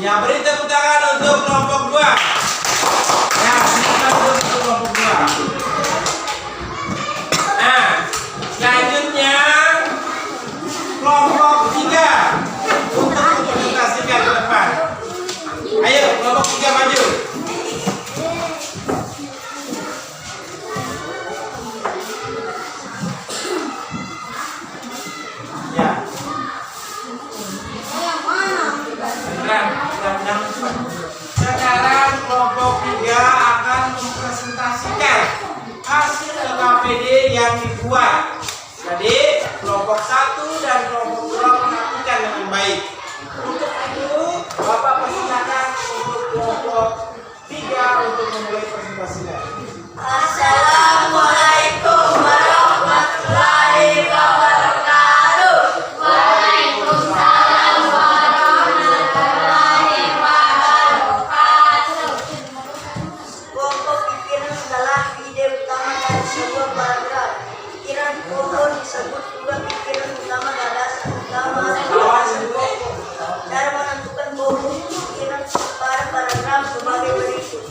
Ya, beri tepuk tangan untuk kelompok 2. Ya, silakan untuk kelompok 2. Nah, selanjutnya kelompok 3 untuk mempresentasikan ke depan. Ayo, kelompok 3 maju. Ya. Sekarang kelompok 3 akan mempresentasikan hasil LKPD yang dibuat. Jadi kelompok 1 dan kelompok 2 melakukan dengan baik. Untuk itu Bapak persilakan untuk kelompok 3 untuk memulai presentasinya. Assalamualaikum warahmatullahi wabarakatuh. Waalaikumsalam warahmatullahi wabarakatuh. Pokok pikiran adalah ide utama dari sebuah paragraf. Pikiran pokok disebut juga pikiran utama dan dasar utama sebuah pokok. Cara menentukan pokok pikiran pada paragraf sebagai berikut.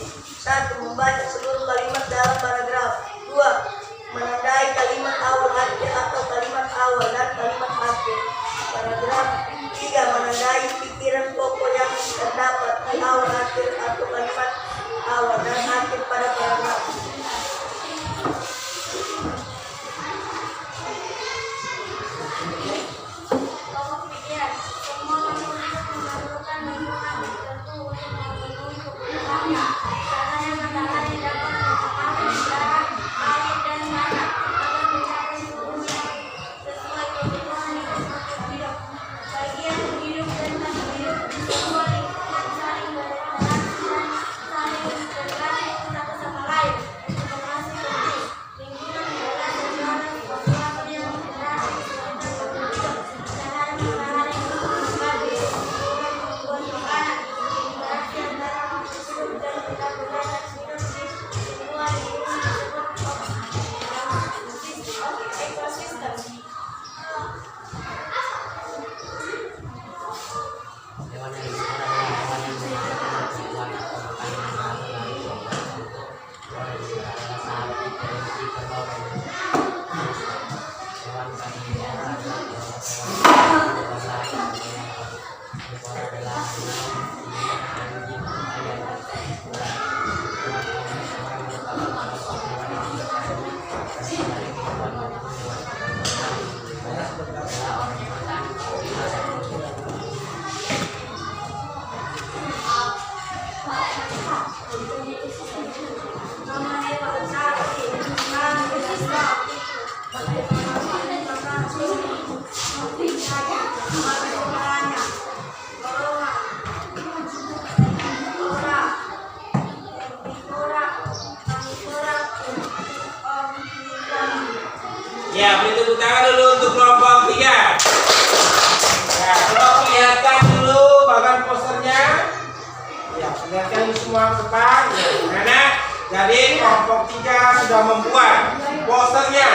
1. Membaca seluruh kalimat dalam paragraf. 2. Menandai kalimat awal akhir atau kalimat awal dan kalimat akhir paragraf. 3. Menandai pikiran pokok yang terdapat di awal akhir atau kalimat awal dan akhir pada paragraf. Kelompok pikiran. Semua manusia memerlukan lingkungan tertentu untuk memenuhi kebutuhannya. Caranya adalah yang dapat mencemari udara, air, dan tanah agar mencapai seluruhnya sesuai kebutuhan makhluk hidup. Bagian hidup dan tak hidup semua lingkungan saling berinteraksi dan saling bergantung satu sama lain. Informasi penting. Lingkungan adalah segala sesuatu yang berinteraksi dengan makhluk hidup. Cara mengenali lingkungan sebagai lingkungan membuat makanan. Interaksi antara makhluk hidup dan benda-benda yang hidup di luar lingkungan disebut ekosistem. Hewan yang disebut adalah hewan yang memiliki tujuan atau makan yang berasal dari kelompok tertentu. Hewan yang disebut adalah sahabat evolusi kerbau dan hewan karnivora adalah kelompok hewan yang berasal dari kelompok herbivora adalah harimau, singa, anjing, ayam, dan ular. Hewan omnivora merupakan kelompok hewan yang berasal dari kehidupan maupun hewan karnivora adalah orang yang makan bina dan kucing. Nama hewan sapi, manusia, bagaimana sapi, bagaimana golongan, orang, karnivora, Ya, beri tepuk tangan dulu untuk kelompok 3. Ya, kalau kelihatan dulu bagian posternya. Ya, lihatkan semua ke depan. Ya, jadi kelompok 3 sudah membuat posternya.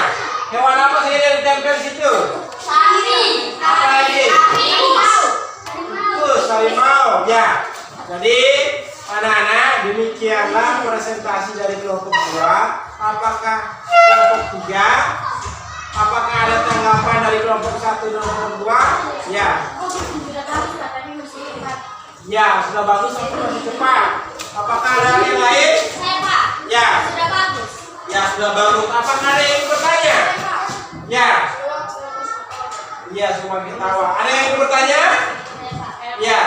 Hewan apa saja yang ditempel situ? sapi, Apa lagi? Harimau. Ya. Jadi anak-anak, demikianlah presentasi dari kelompok 2. Apakah kelompok 3? Apakah ada tanggapan dari kelompok 1 dan kelompok 2? Ya. sudah bagus katanya masih cepat. Ya, sudah bagus tapi masih cepat. Apakah ada yang lain? Pak, Ya. sudah bagus. Ya, sudah bagus. Apakah ada yang bertanya? Ya. Ya, semua ketawa. Ada yang bertanya? Ya.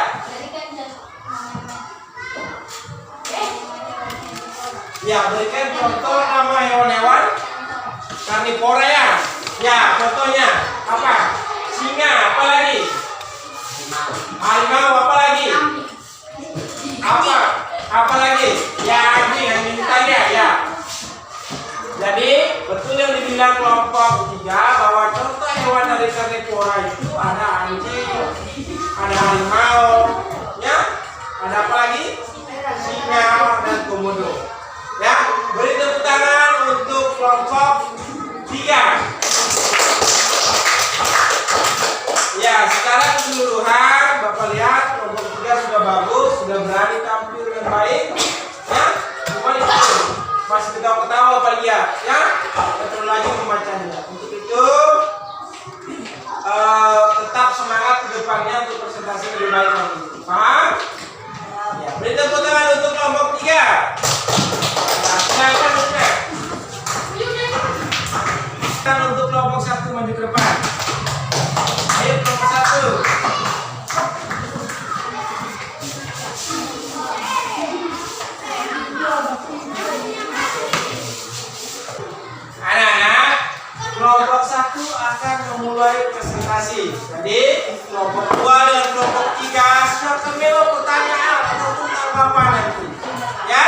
Ya, berikan contoh nama hewan-hewan karnivora ya. Ya, contohnya apa? Singa, apa lagi? Harimau, apa lagi? Apa lagi? Ya, anjing ditanya ya. Jadi, betul yang dibilang kelompok 3 bahwa contoh hewan dari karnivora itu ada anjing, ada harimau, ya. Ada apa lagi? singa, dan komodo. Ya, beri tepuk tangan untuk kelompok 3. Ya, secara keseluruhan Bapak lihat kelompok 3 sudah bagus, sudah berani tampil dengan baik. Ya, semua itu masih ketawa-ketawa Bapak lihat. Ya, kita terus lagi membacanya. Untuk itu tetap semangat ke depannya untuk presentasi lebih baik lagi. Paham? Ya, beri tepuk tangan untuk kelompok 3. Nah, silakan Luna. Dan untuk kelompok 1 maju ke depan. Ayo kelompok 1. Anak-anak, kelompok 1 akan memulai presentasi. Jadi kelompok 2 dan kelompok 3 sudah kembali pertanyaan ataupun tanggapan nanti. Ya?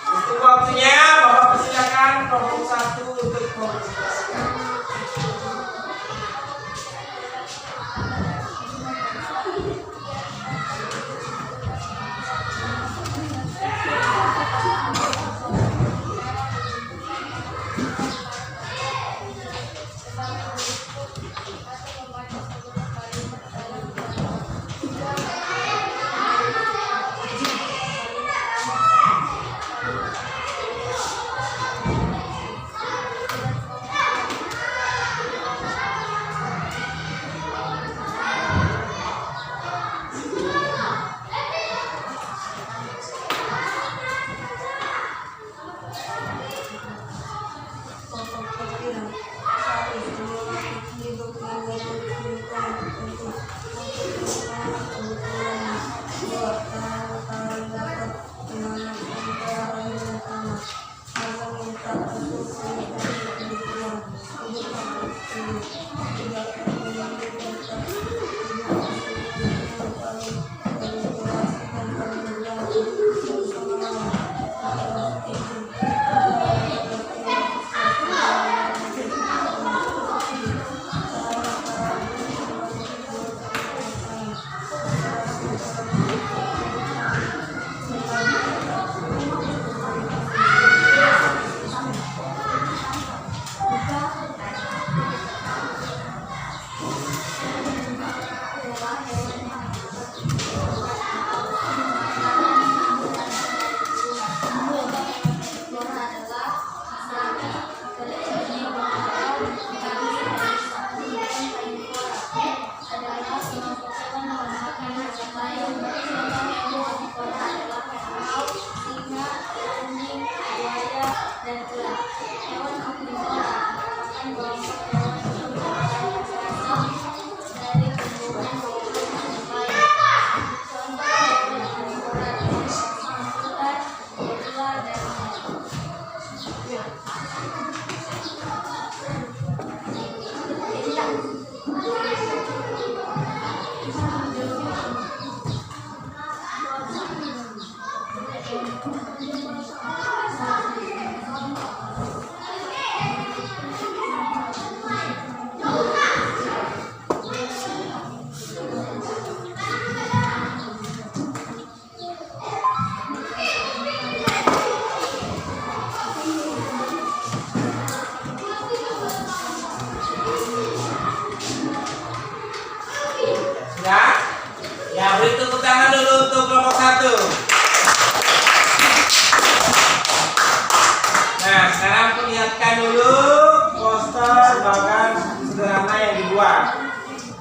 Untuk waktunya Bapak persilakan kelompok 1 untuk mempresentasikan.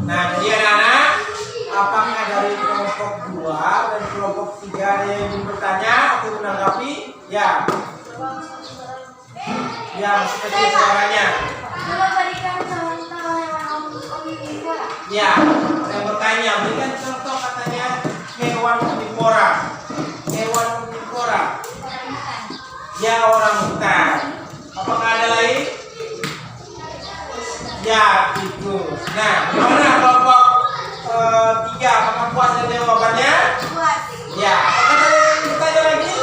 Nah, jadi anak-anak, apakah dari kelompok 2 dan kelompok 3 ada yang ingin bertanya atau menanggapi? Ya. Ya, masih kecil suaranya. Kalau berikan contoh hewan omnivora. Ya, ada yang bertanya, berikan contoh katanya hewan omnivora. Hewan omnivora. Ya, orangutan. Apakah ada lain? Ya, itu. Nah, gimana kelompok 3? Apakah puas dengan jawabannya? Puas. Ya, apakah ada yang bertanya lagi?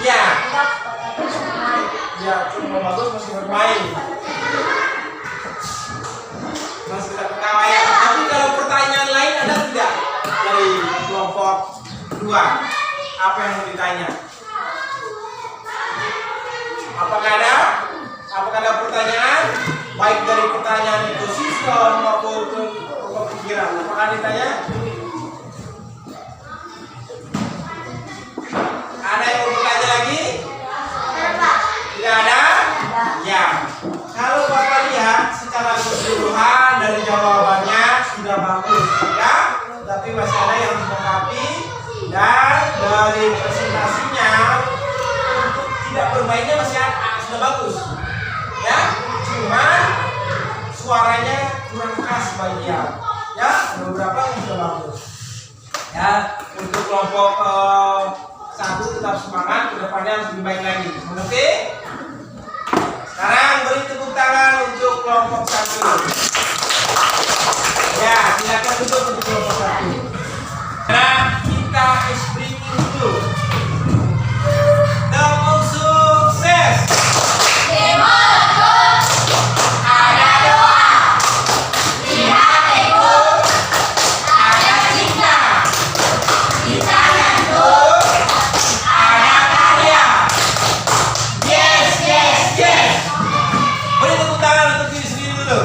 Ya. Ya, cuma bagus masih bermain. Masih kita ketawa ya. Tapi kalau pertanyaan lain ada tidak dari kelompok kedua. Apa yang mau ditanya? Apakah ada pertanyaan? Baik dari pertanyaan ekosistem maupun pokok pikiran. Apakah ditanya? Ada yang mau bertanya lagi? Tidak ada? Ya. Kalau Bapak lihat secara keseluruhan dari jawabannya sudah bagus, ya. Tapi masih ada yang dilengkapi, dan dari presentasinya untuk tidak bermainnya masih sudah bagus, ya. Cuman suaranya kurang khas bagian, ya. Ada beberapa yang sudah bagus, ya. Untuk kelompok 1 tetap semangat, kedepannya harus lebih baik lagi. Oke? Sekarang beri tepuk tangan untuk kelompok 1. Ya, silakan duduk untuk kelompok 1. Nah, kita is breaking dulu. Tepuk sukses. Ada doa, lihat ikut, ada cinta, kita nyantut, ada karya. Yes, yes, yes. Beri tepuk tangan untuk diri sendiri dulu.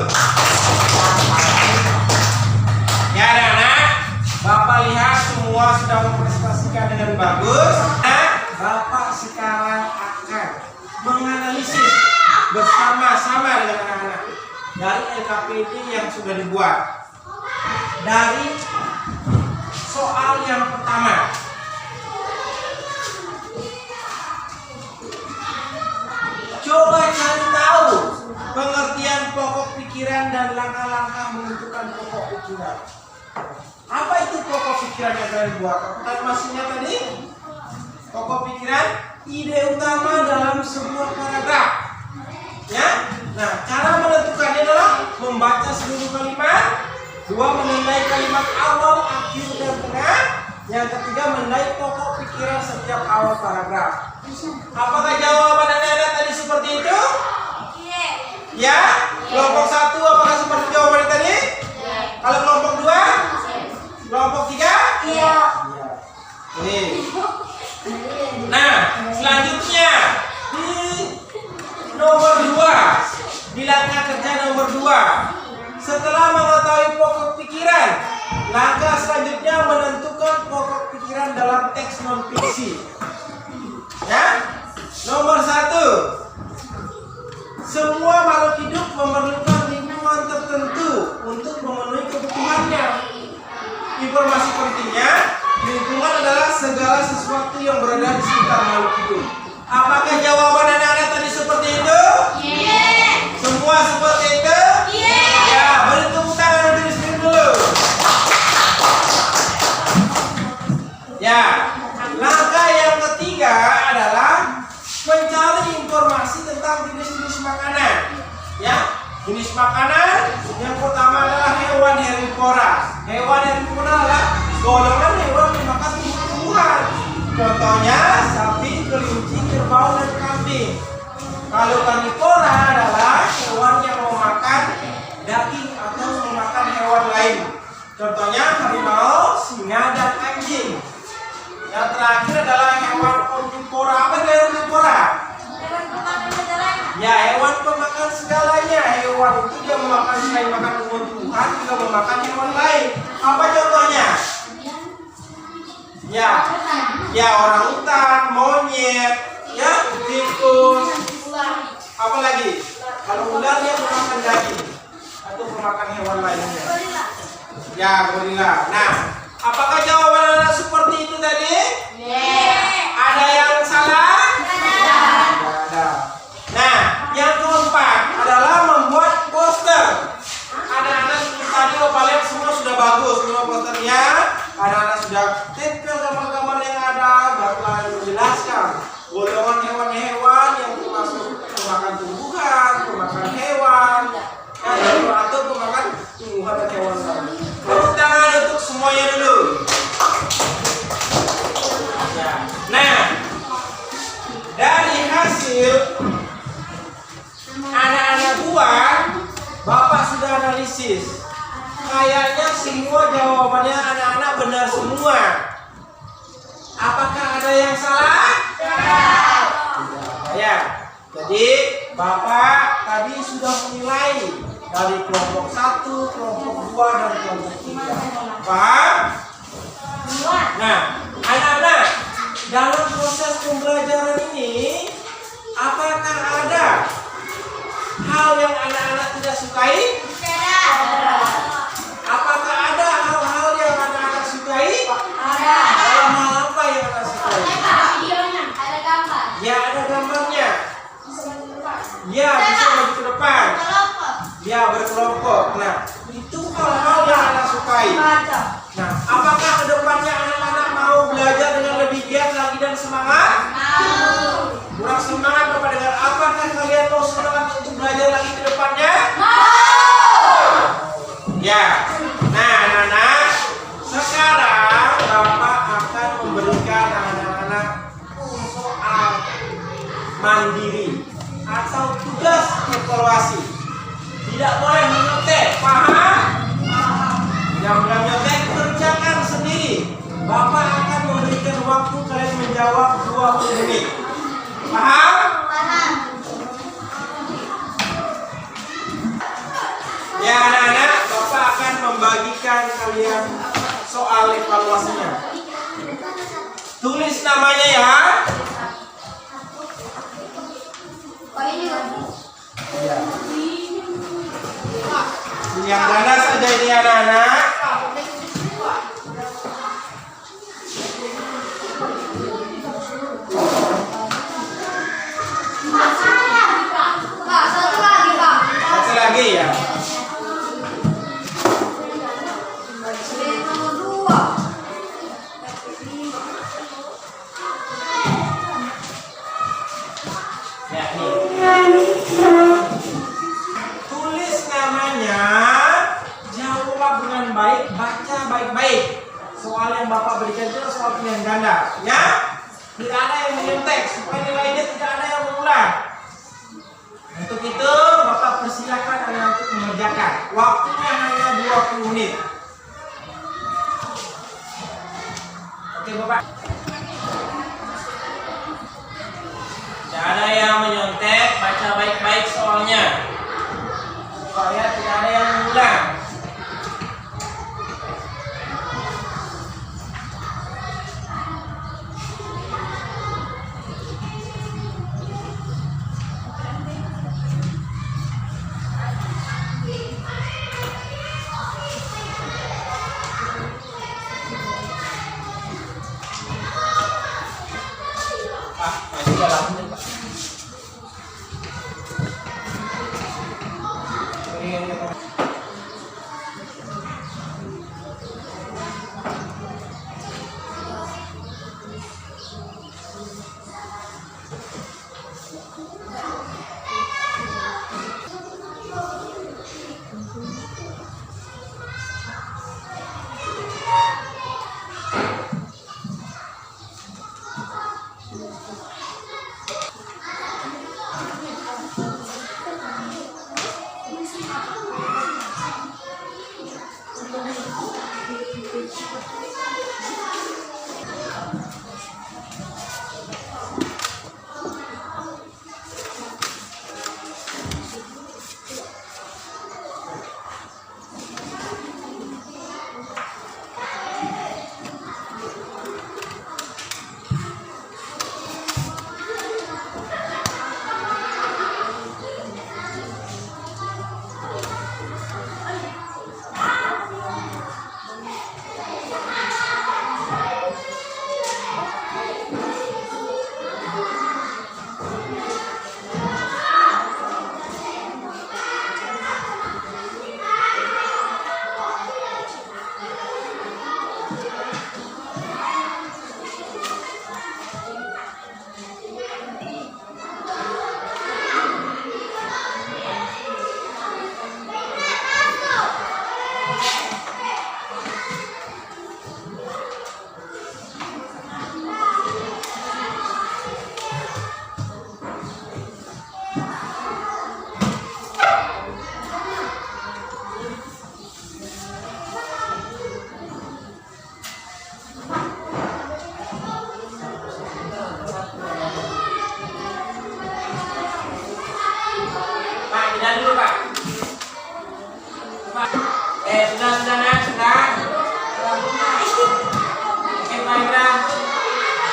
Ya, anak-anak, Bapak lihat semua sudah mempresentasikan dengan bagus. Nah, Bapak sekarang akan menganalisis bersama-sama dengan anak-anak dari LKPD yang sudah dibuat. Dari soal yang pertama. Coba cari tahu pengertian pokok pikiran dan langkah-langkah menentukan pokok pikiran. Apa itu pokok pikiran yang kalian buat? Apakah masihnya tadi? Pokok pikiran, ide utama dalam sebuah paragraf. Ya. Nah, cara menentukannya adalah membaca seluruh kalimat, 2 menilai kalimat awal, akhir, dan tengah. Yang ketiga menilai pokok pikiran setiap awal paragraf. Apakah jawaban anak-anak tadi seperti itu? Ya. Kelompok 1 apakah seperti jawaban tadi? Kalau kelompok 2? Kelompok 3? Iya. Ini. Nah, selanjutnya di nomor 2, di langkah kerja nomor 2, setelah mengetahui pokok pikiran, langkah selanjutnya menentukan pokok pikiran dalam teks non fiksi. Ya, nomor 1, semua makhluk hidup memerlukan lingkungan tertentu untuk memenuhi kebutuhannya. Informasi pentingnya, lingkungan adalah segala sesuatu yang berada di sekitar makhluk hidup. Apakah jawaban anak-anak tadi seperti itu? Semua seperti itu? Ya, beri tepuk tangan untuk diri sendiri dulu. Ya, langkah yang ketiga adalah mencari informasi tentang jenis-jenis makanan. Ya, jenis makanan yang pertama adalah hewan herbivora. Hewan herbivora adalah golongan hewan pemakan tumbuh-tumbuhan. Contohnya sapi, kelinci, kerbau, dan kambing. Kalau karnivora adalah hewan yang memakan daging atau memakan hewan lain. Contohnya harimau, singa, dan anjing. Yang terakhir adalah hewan omnivora. Apa itu omnivora? Ya, hewan pemakan segalanya. Hewan itu dia memakan selain makan tumbuh-tumbuhan juga memakan hewan lain. Apa contohnya? Ya orangutan, monyet, ya tikus. Apa lagi? Kalau ular dia memakan daging atau memakan hewan lainnya. Ya, gorila. Nah, apakah jawaban Anda seperti itu tadi? Ada yang salah? Tidak ada. Nah, yang keempat adalah membuat poster. Anak-anak tadi Bapak lihat semua sudah bagus semua posternya. Anak-anak sudah tempel gambar-gambar yang ada, Bapak menjelaskan golongan hewan-hewan yang termasuk pemakan tumbuhan, pemakan hewan, atau pemakan tumbuhan dan hewan lain. Tepuk tangan untuk semuanya dulu. Nah, dari hasil anak-anak buat, Bapak sudah analisis. Kayaknya semua jawabannya anak-anak benar semua. Jadi Bapak tadi sudah menilai dari kelompok 1, kelompok 2, dan kelompok 3. Paham? Nah, anak-anak, dalam proses pembelajaran ini, apakah ada hal yang anak-anak tidak sukai? Apakah ada hal-hal yang anak-anak sukai? Dalam hal apa yang anak sukai? Ada gambar. Ya, ada gambarnya. Ya, bisa maju ke depan. Ya, berkelompok. Nah, itu hal-hal yang anak sukai. Nah, apakah kedepannya anak-anak mau belajar dengan lebih giat lagi dan semangat? Kurang semangat Bapak dengar. Apakah kalian mau semangat untuk belajar lagi ke depannya? Ya. Nah, anak-anak, sekarang Bapak akan memberikan anak-anak soal mandiri atau tugas evaluasi. Tidak boleh menyontek, paham? Yang belum nyontek kerjakan sendiri. Bapak akan memberikan waktu kalian menjawab 20 menit. Paham? Ya anak-anak, Bapak akan membagikan kalian soal evaluasinya. Tulis namanya ya. Ya. Yang ganas saja ini anak-anak. Satu lagi ya. Ya, nih. Tulis namanya, jawab dengan baik, baca baik-baik. Soal yang Bapak berikan itu soal pilihan ganda, ya. Tidak ada yang menyontek, supaya nilainya tidak ada yang mengulang. Untuk itu, Bapak persilakan anak untuk mengerjakan. Waktunya hanya 20 menit. Oke, Bapak. Tidak ada yang menyontek, baca baik-baik soalnya. Supaya tidak ada yang mengulang. Ini dalam ini, Pak.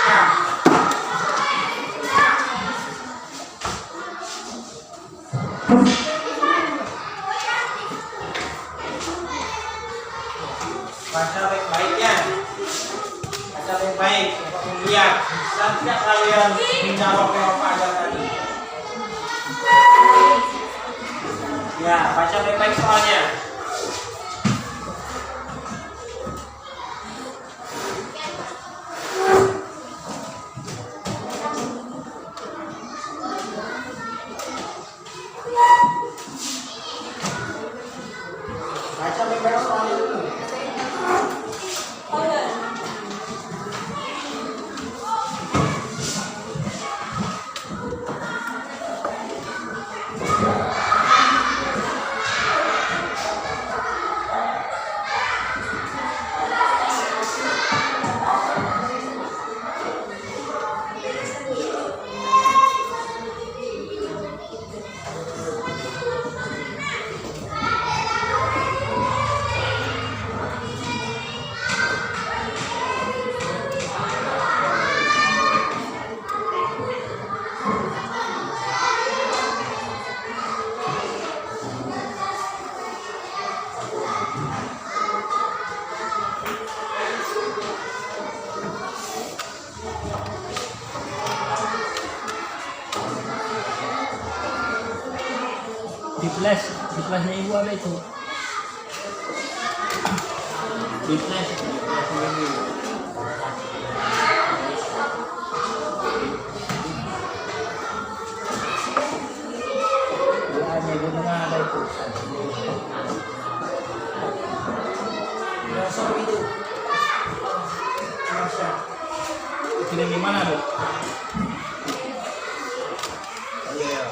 Baca baik-baiknya. Baca baik-baik. Bapak lihat. Dan tidak kalian menjawab yang Bapak ajar tadi. Ya, baca baik-baik soalnya. Baca baik-baik soalnya dulu. Di flashnya ibu ada itu. Di flash ibu. Ada ibu ada itu. Langsung itu. Langsung. Kirim di mana, Bu? Iya.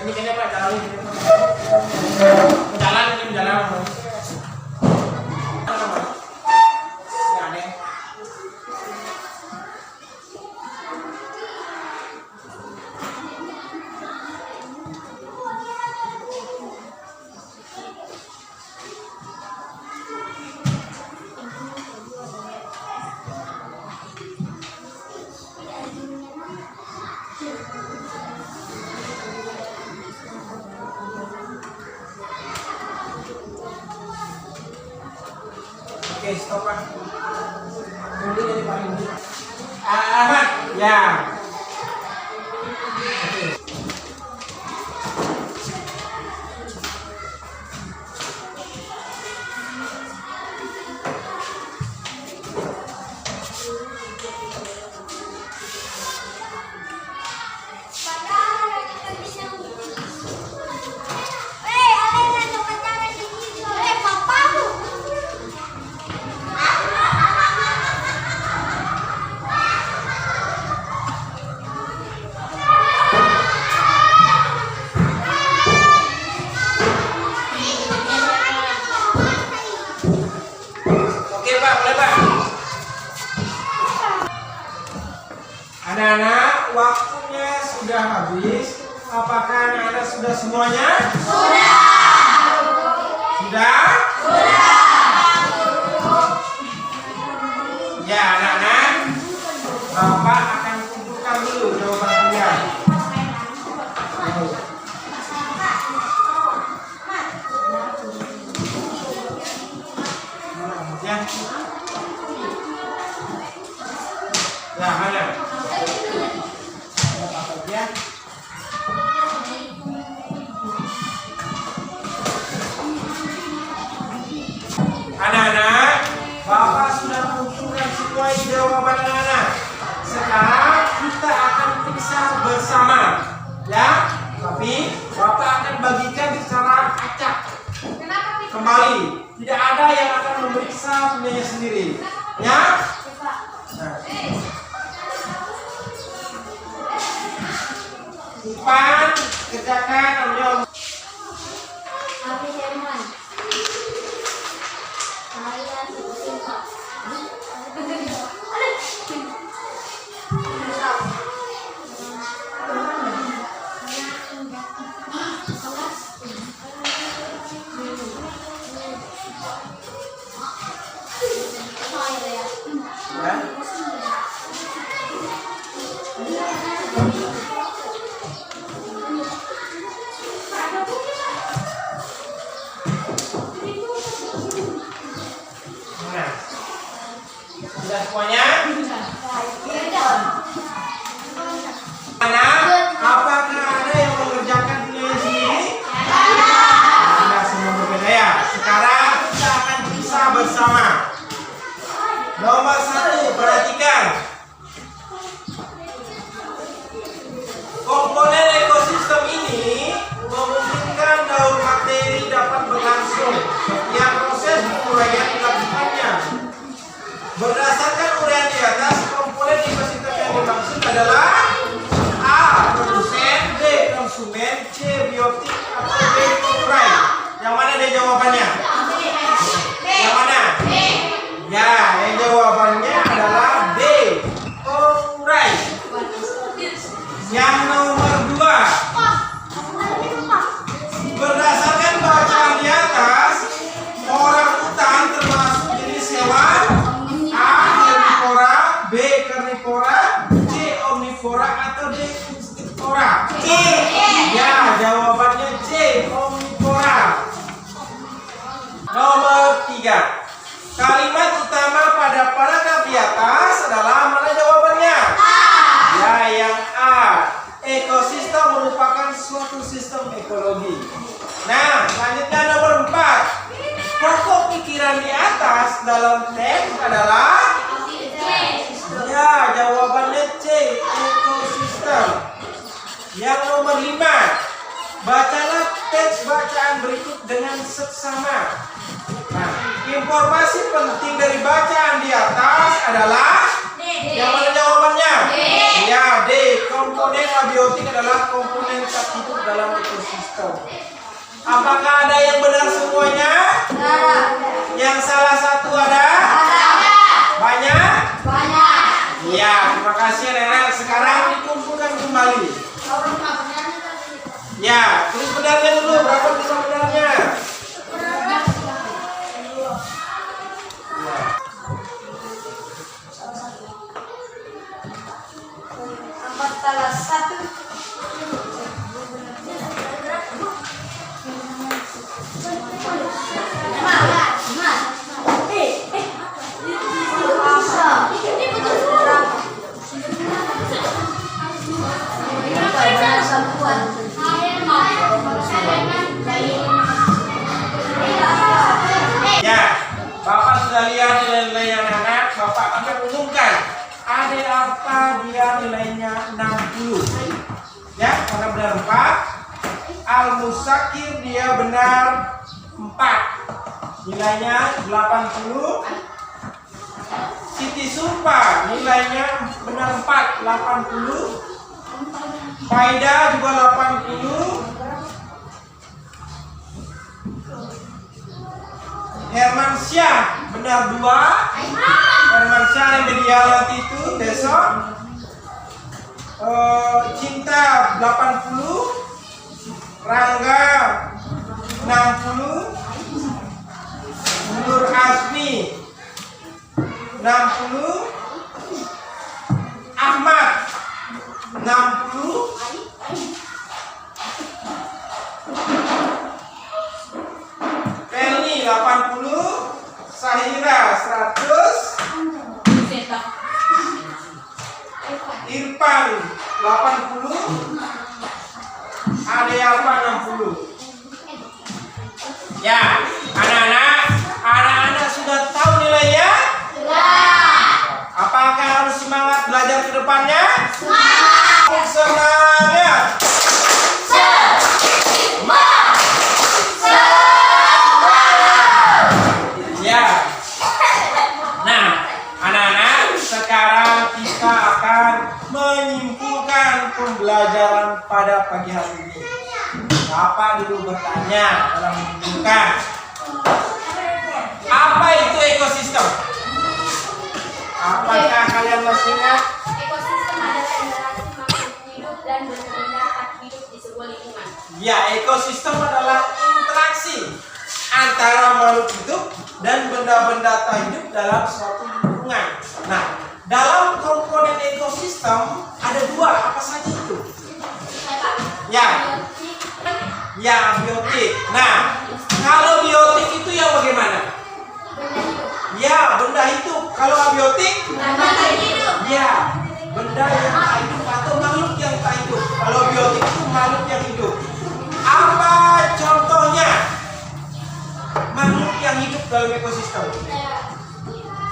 Ini Pak jalan ini. Jalan ini jalan. Ini aneh. Oke, stop Pak. Nanti jadi paling dulu. Ahmad, ya. Anak-anak, waktunya sudah habis. Apakah anak-anak sudah semuanya? Sudah. Sudah? Ya, anak-anak, Bapak akan kumpulkan dulu jawaban kalian. Ya. Ya, mana? Ya. kepada anak-anak. Sekarang kita akan periksa bersama, ya. Tapi Bapak akan bagikan secara acak kembali. Tidak ada yang akan memeriksa punyanya sendiri, ya. Nah. Ipan, kerjakan namanya. Abi Herman. Saya suka. Nah, sudah semuanya? Mana? Apakah ada yang mengerjakan punyanya sendiri? Tidak, semua berbeda ya. Sekarang kita akan periksa bersama. Nomor 1, perhatikan. Komponen ekosistem ini memungkinkan daun bakteri dapat berlangsung setiap proses penguraian dilakukannya. Berdasarkan uraian di atas, komponen ekosistem yang dimaksud adalah A. Produsen, B. Konsumen, C. Biotik, atau D. pengurai. Yang mana dia jawabannya? Yang mana? Ya, yang jawabannya adalah D. Pengurai. Yang nomor 2, berdasarkan bacaan di atas, orang hutan termasuk jenis hewan A. Herbivora, B. Karnivora, C. Omnivora, atau D. Insectivora. C. Ya, jawabannya C. Omnivora. Nomor 3, kalimat utama pada paragraf di atas adalah mana jawabannya? Ya, yang A. Ekosistem merupakan suatu sistem ekologi. Nah, selanjutnya nomor 4. Pokok pikiran di atas dalam teks adalah ya, jawabannya C. Ekosistem. Yang nomor 5. Bacalah teks bacaan berikut dengan seksama. Nah, informasi penting dari bacaan di atas adalah yang mana jawabannya? Ya, D. Komponen abiotik adalah komponen tak hidup dalam ekosistem. Apakah ada yang benar semuanya? Yang salah satu ada? Banyak? Ya, terima kasih anak-anak. Sekarang dikumpulkan kembali. Ya, tulis benarnya dulu. Berapa tulisan benarnya? Salah satu. Ya, Bapak sudah lihat nilai-nilai anak-anak. Bapak akan umumkan. Ada apa dia nilainya 60? Ya, karena benar 4. Al-Musakir dia benar 4. Nilainya 80. Siti Supa nilainya benar 4, 80. Faida juga 80. Herman Syah benar 2. Herman Syah yang ideal nanti itu besok. Cinta 80. Rangga 60. Nur Azmi 60. Ahmad 60. Pelni 80. Sahira 100. Irfan 80. Ade Alfa 60. Ya, anak-anak sudah tahu nilainya? Apakah harus depannya? Semangat. Ya. Nah, anak-anak, sekarang kita akan menyimpulkan pembelajaran pada pagi hari ini. Bapak dulu bertanya dalam menyimpulkan. Apa itu ekosistem? Apakah kalian masih ingat? Ekosistem adalah interaksi makhluk hidup dan benda-benda tak hidup di sebuah lingkungan. Ya, ekosistem adalah interaksi antara makhluk hidup dan benda-benda tak hidup dalam suatu lingkungan. Nah, dalam komponen ekosistem ada dua, apa saja itu? Ya, ya biotik. Nah, kalau biotik itu yang bagaimana? Ya, benda hidup. Kalau abiotik? Ya, benda yang tak hidup atau makhluk yang tak hidup. Kalau biotik itu makhluk yang hidup. Apa contohnya makhluk yang hidup dalam ekosistem?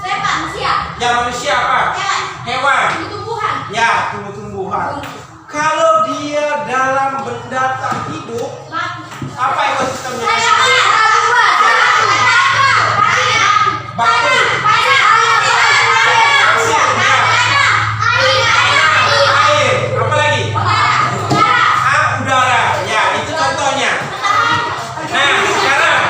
Saya Pak, manusia. Ya, manusia apa? Hewan. Tumbuhan. Ya, tumbuh-tumbuhan. Kalau dia dalam benda tak hidup, apa ekosistemnya? Batu. Air. Apa lagi? Udara. Ya, itu contohnya. Nah, sekarang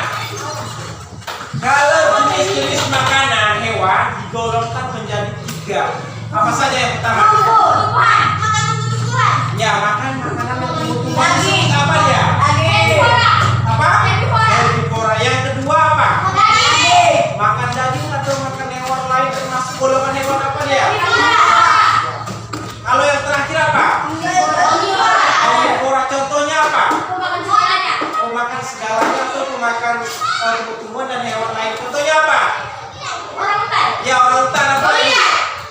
kalau jenis-jenis makanan hewan digolongkan menjadi 3. Apa saja yang pertama? Ya, makan makanan yang tumbuh-tumbuhan. Apa dia? Apa? Herbivora. Yang kedua apa? Makan daging atau makan hewan lain termasuk golongan hewan apa dia? Kalau yang terakhir apa? Omnivora. Contohnya apa? Pemakan segalanya atau pemakan tumbuh-tumbuhan dan hewan lain. Contohnya apa? Ya, orang hutan. Apa lagi?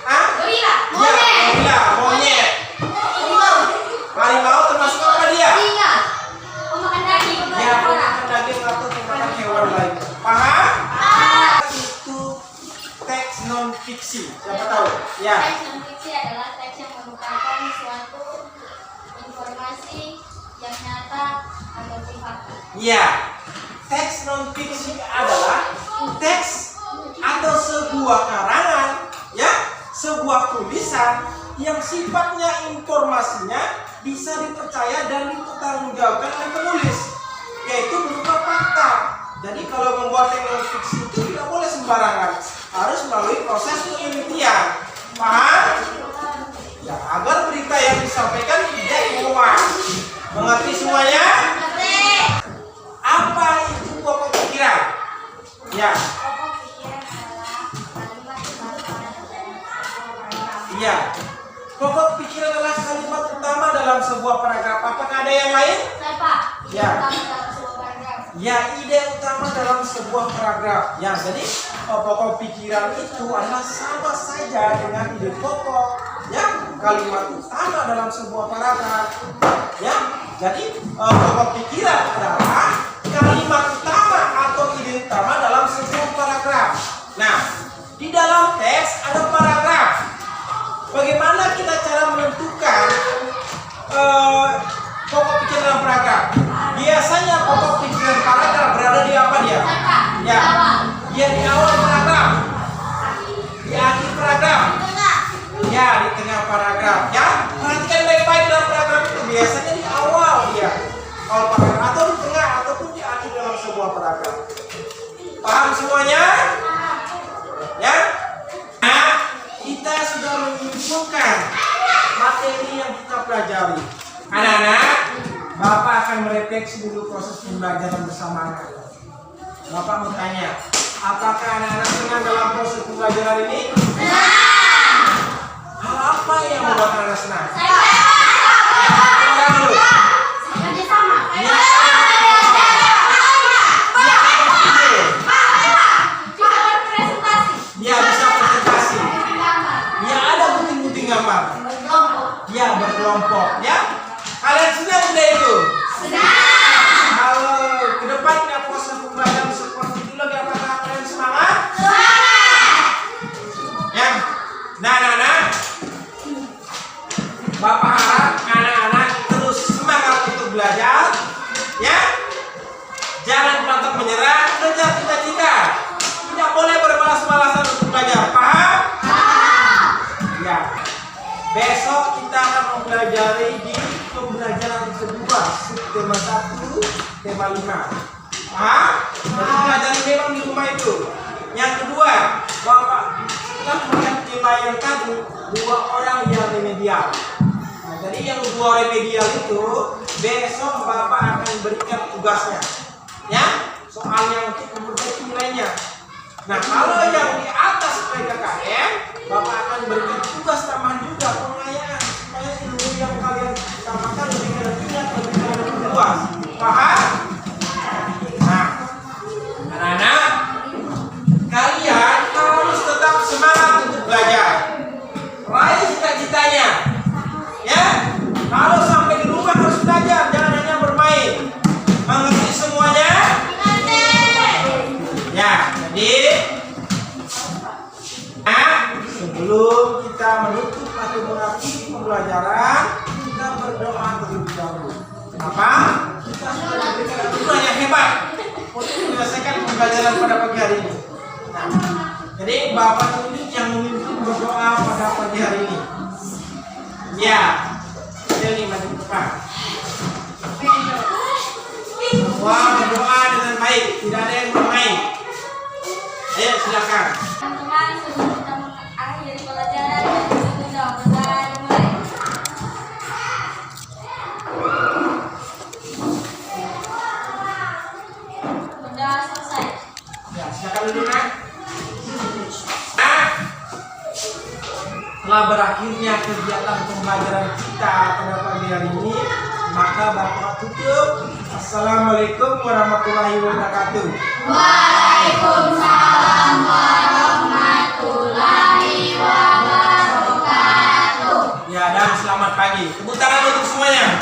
Hah? Ya, gorila, monyet. Harimau termasuk apa dia? Ya, pemakan daging atau pemakan hewan lain. Paham? Itu teks non fiksi. Siapa tahu? Ya. Teks non fiksi adalah teks yang merupakan suatu informasi yang nyata atau fakta. Ya. Teks non fiksi adalah teks atau sebuah karangan, ya, sebuah tulisan yang sifatnya informasinya bisa dipercaya dan dipertanggungjawabkan oleh penulis, yaitu berupa fakta. Jadi kalau membuat teks non fiksi itu tidak boleh sembarangan, harus melalui proses penelitian. Paham? Ya, agar berita yang disampaikan tidak hoax. Mengerti semuanya? Apa itu pokok pikiran? Ya. Pokok pikiran adalah kalimat utama dari sebuah paragraf. Iya. Pokok pikiran adalah kalimat utama dalam sebuah paragraf. Apakah ada yang lain? Saya Pak, Ya. utama dalam sebuah paragraf. Ya, ide utama dalam sebuah paragraf. Ya, jadi pokok pikiran itu adalah sama saja dengan ide pokok. Ya, kalimat utama dalam sebuah paragraf. Ya, jadi pokok pikiran adalah kalimat utama atau ide utama dalam sebuah paragraf. Nah, di dalam teks ada paragraf. Bagaimana kita cara menentukan pokok pikiran dalam paragraf? Biasanya pokok pikiran paragraf berada di apa dia? Ya, dia di awal paragraf, di akhir paragraf, ya di tengah paragraf. Ya, perhatikan baik-baik dalam paragraf itu biasanya di awal dia, awal paragraf atau di tengah ataupun di akhir dalam sebuah paragraf. Paham semuanya? Ya. Nah, kita sudah menyimpulkan materi yang kita pelajari. Anak-anak, Bapak akan merefleksi dulu proses pembelajaran bersama anak-anak. Bapak mau tanya, apakah anak-anak senang dalam proses pembelajaran ini? Senang. Hal apa yang membuat anak senang? Senang dulu. Kerjasama. Ya. Bisa berpresentasi. Ya, bisa presentasi. Gambar. Ya, ada gunting-gunting gambar. Berkelompok. Ya, berkelompok. Ya, kalian senang tidak itu? Senang. Kalau ke depan ada proses pembelajaran seperti itu lagi, apakah kalian semangat? Semangat. Ya. Nah, menyerah, kejar cita-cita. Tidak boleh bermalas-malasan untuk belajar. Paham? Ya. Besok kita akan mempelajari di pembelajaran kedua, tema 1, tema 5. Paham? Jadi pelajari memang di rumah itu. Yang kedua, Bapak setelah melihat tema yang tadi, 2 orang yang remedial. Nah, jadi yang 2 remedial itu besok Bapak akan berikan tugasnya, ya, soal yang untuk memperbaiki nilainya. Nah, kalau yang di atas PKKM, Bapak akan berikan tugas tambahan juga, pengayaan, supaya ilmu yang kalian tambahkan lebih ingat, lebih luas. Paham? Nah, anak-anak, kalian harus tetap semangat untuk belajar. Raih cita-citanya. Ya, kalau sampai di rumah harus belajar, jangan hanya bermain. Mengerti semuanya? Ya, jadi sebelum kita menutup atau mengakhiri pembelajaran, kita berdoa terlebih dahulu. Apa? Kita sudah diberikan Tuhan yang hebat untuk menyelesaikan pembelajaran pada pagi hari ini. Nah, jadi Bapak ini yang memimpin berdoa pada pagi hari ini. Ya, ini maju ke depan. Semua berdoa dengan baik, tidak ada yang bermain. Ayo silakan. Teman-teman, sebelum kita mengakhiri pelajaran dan sudah mulai. Sudah selesai. Ya, silakan duduk, Nak. Nah, setelah berakhirnya kegiatan pembelajaran kita pada pagi hari ini, maka Bapak tutup. Assalamualaikum warahmatullahi wabarakatuh. Waalaikumsalam warahmatullahi wabarakatuh. Ya, dan selamat pagi. Tepuk tangan untuk semuanya.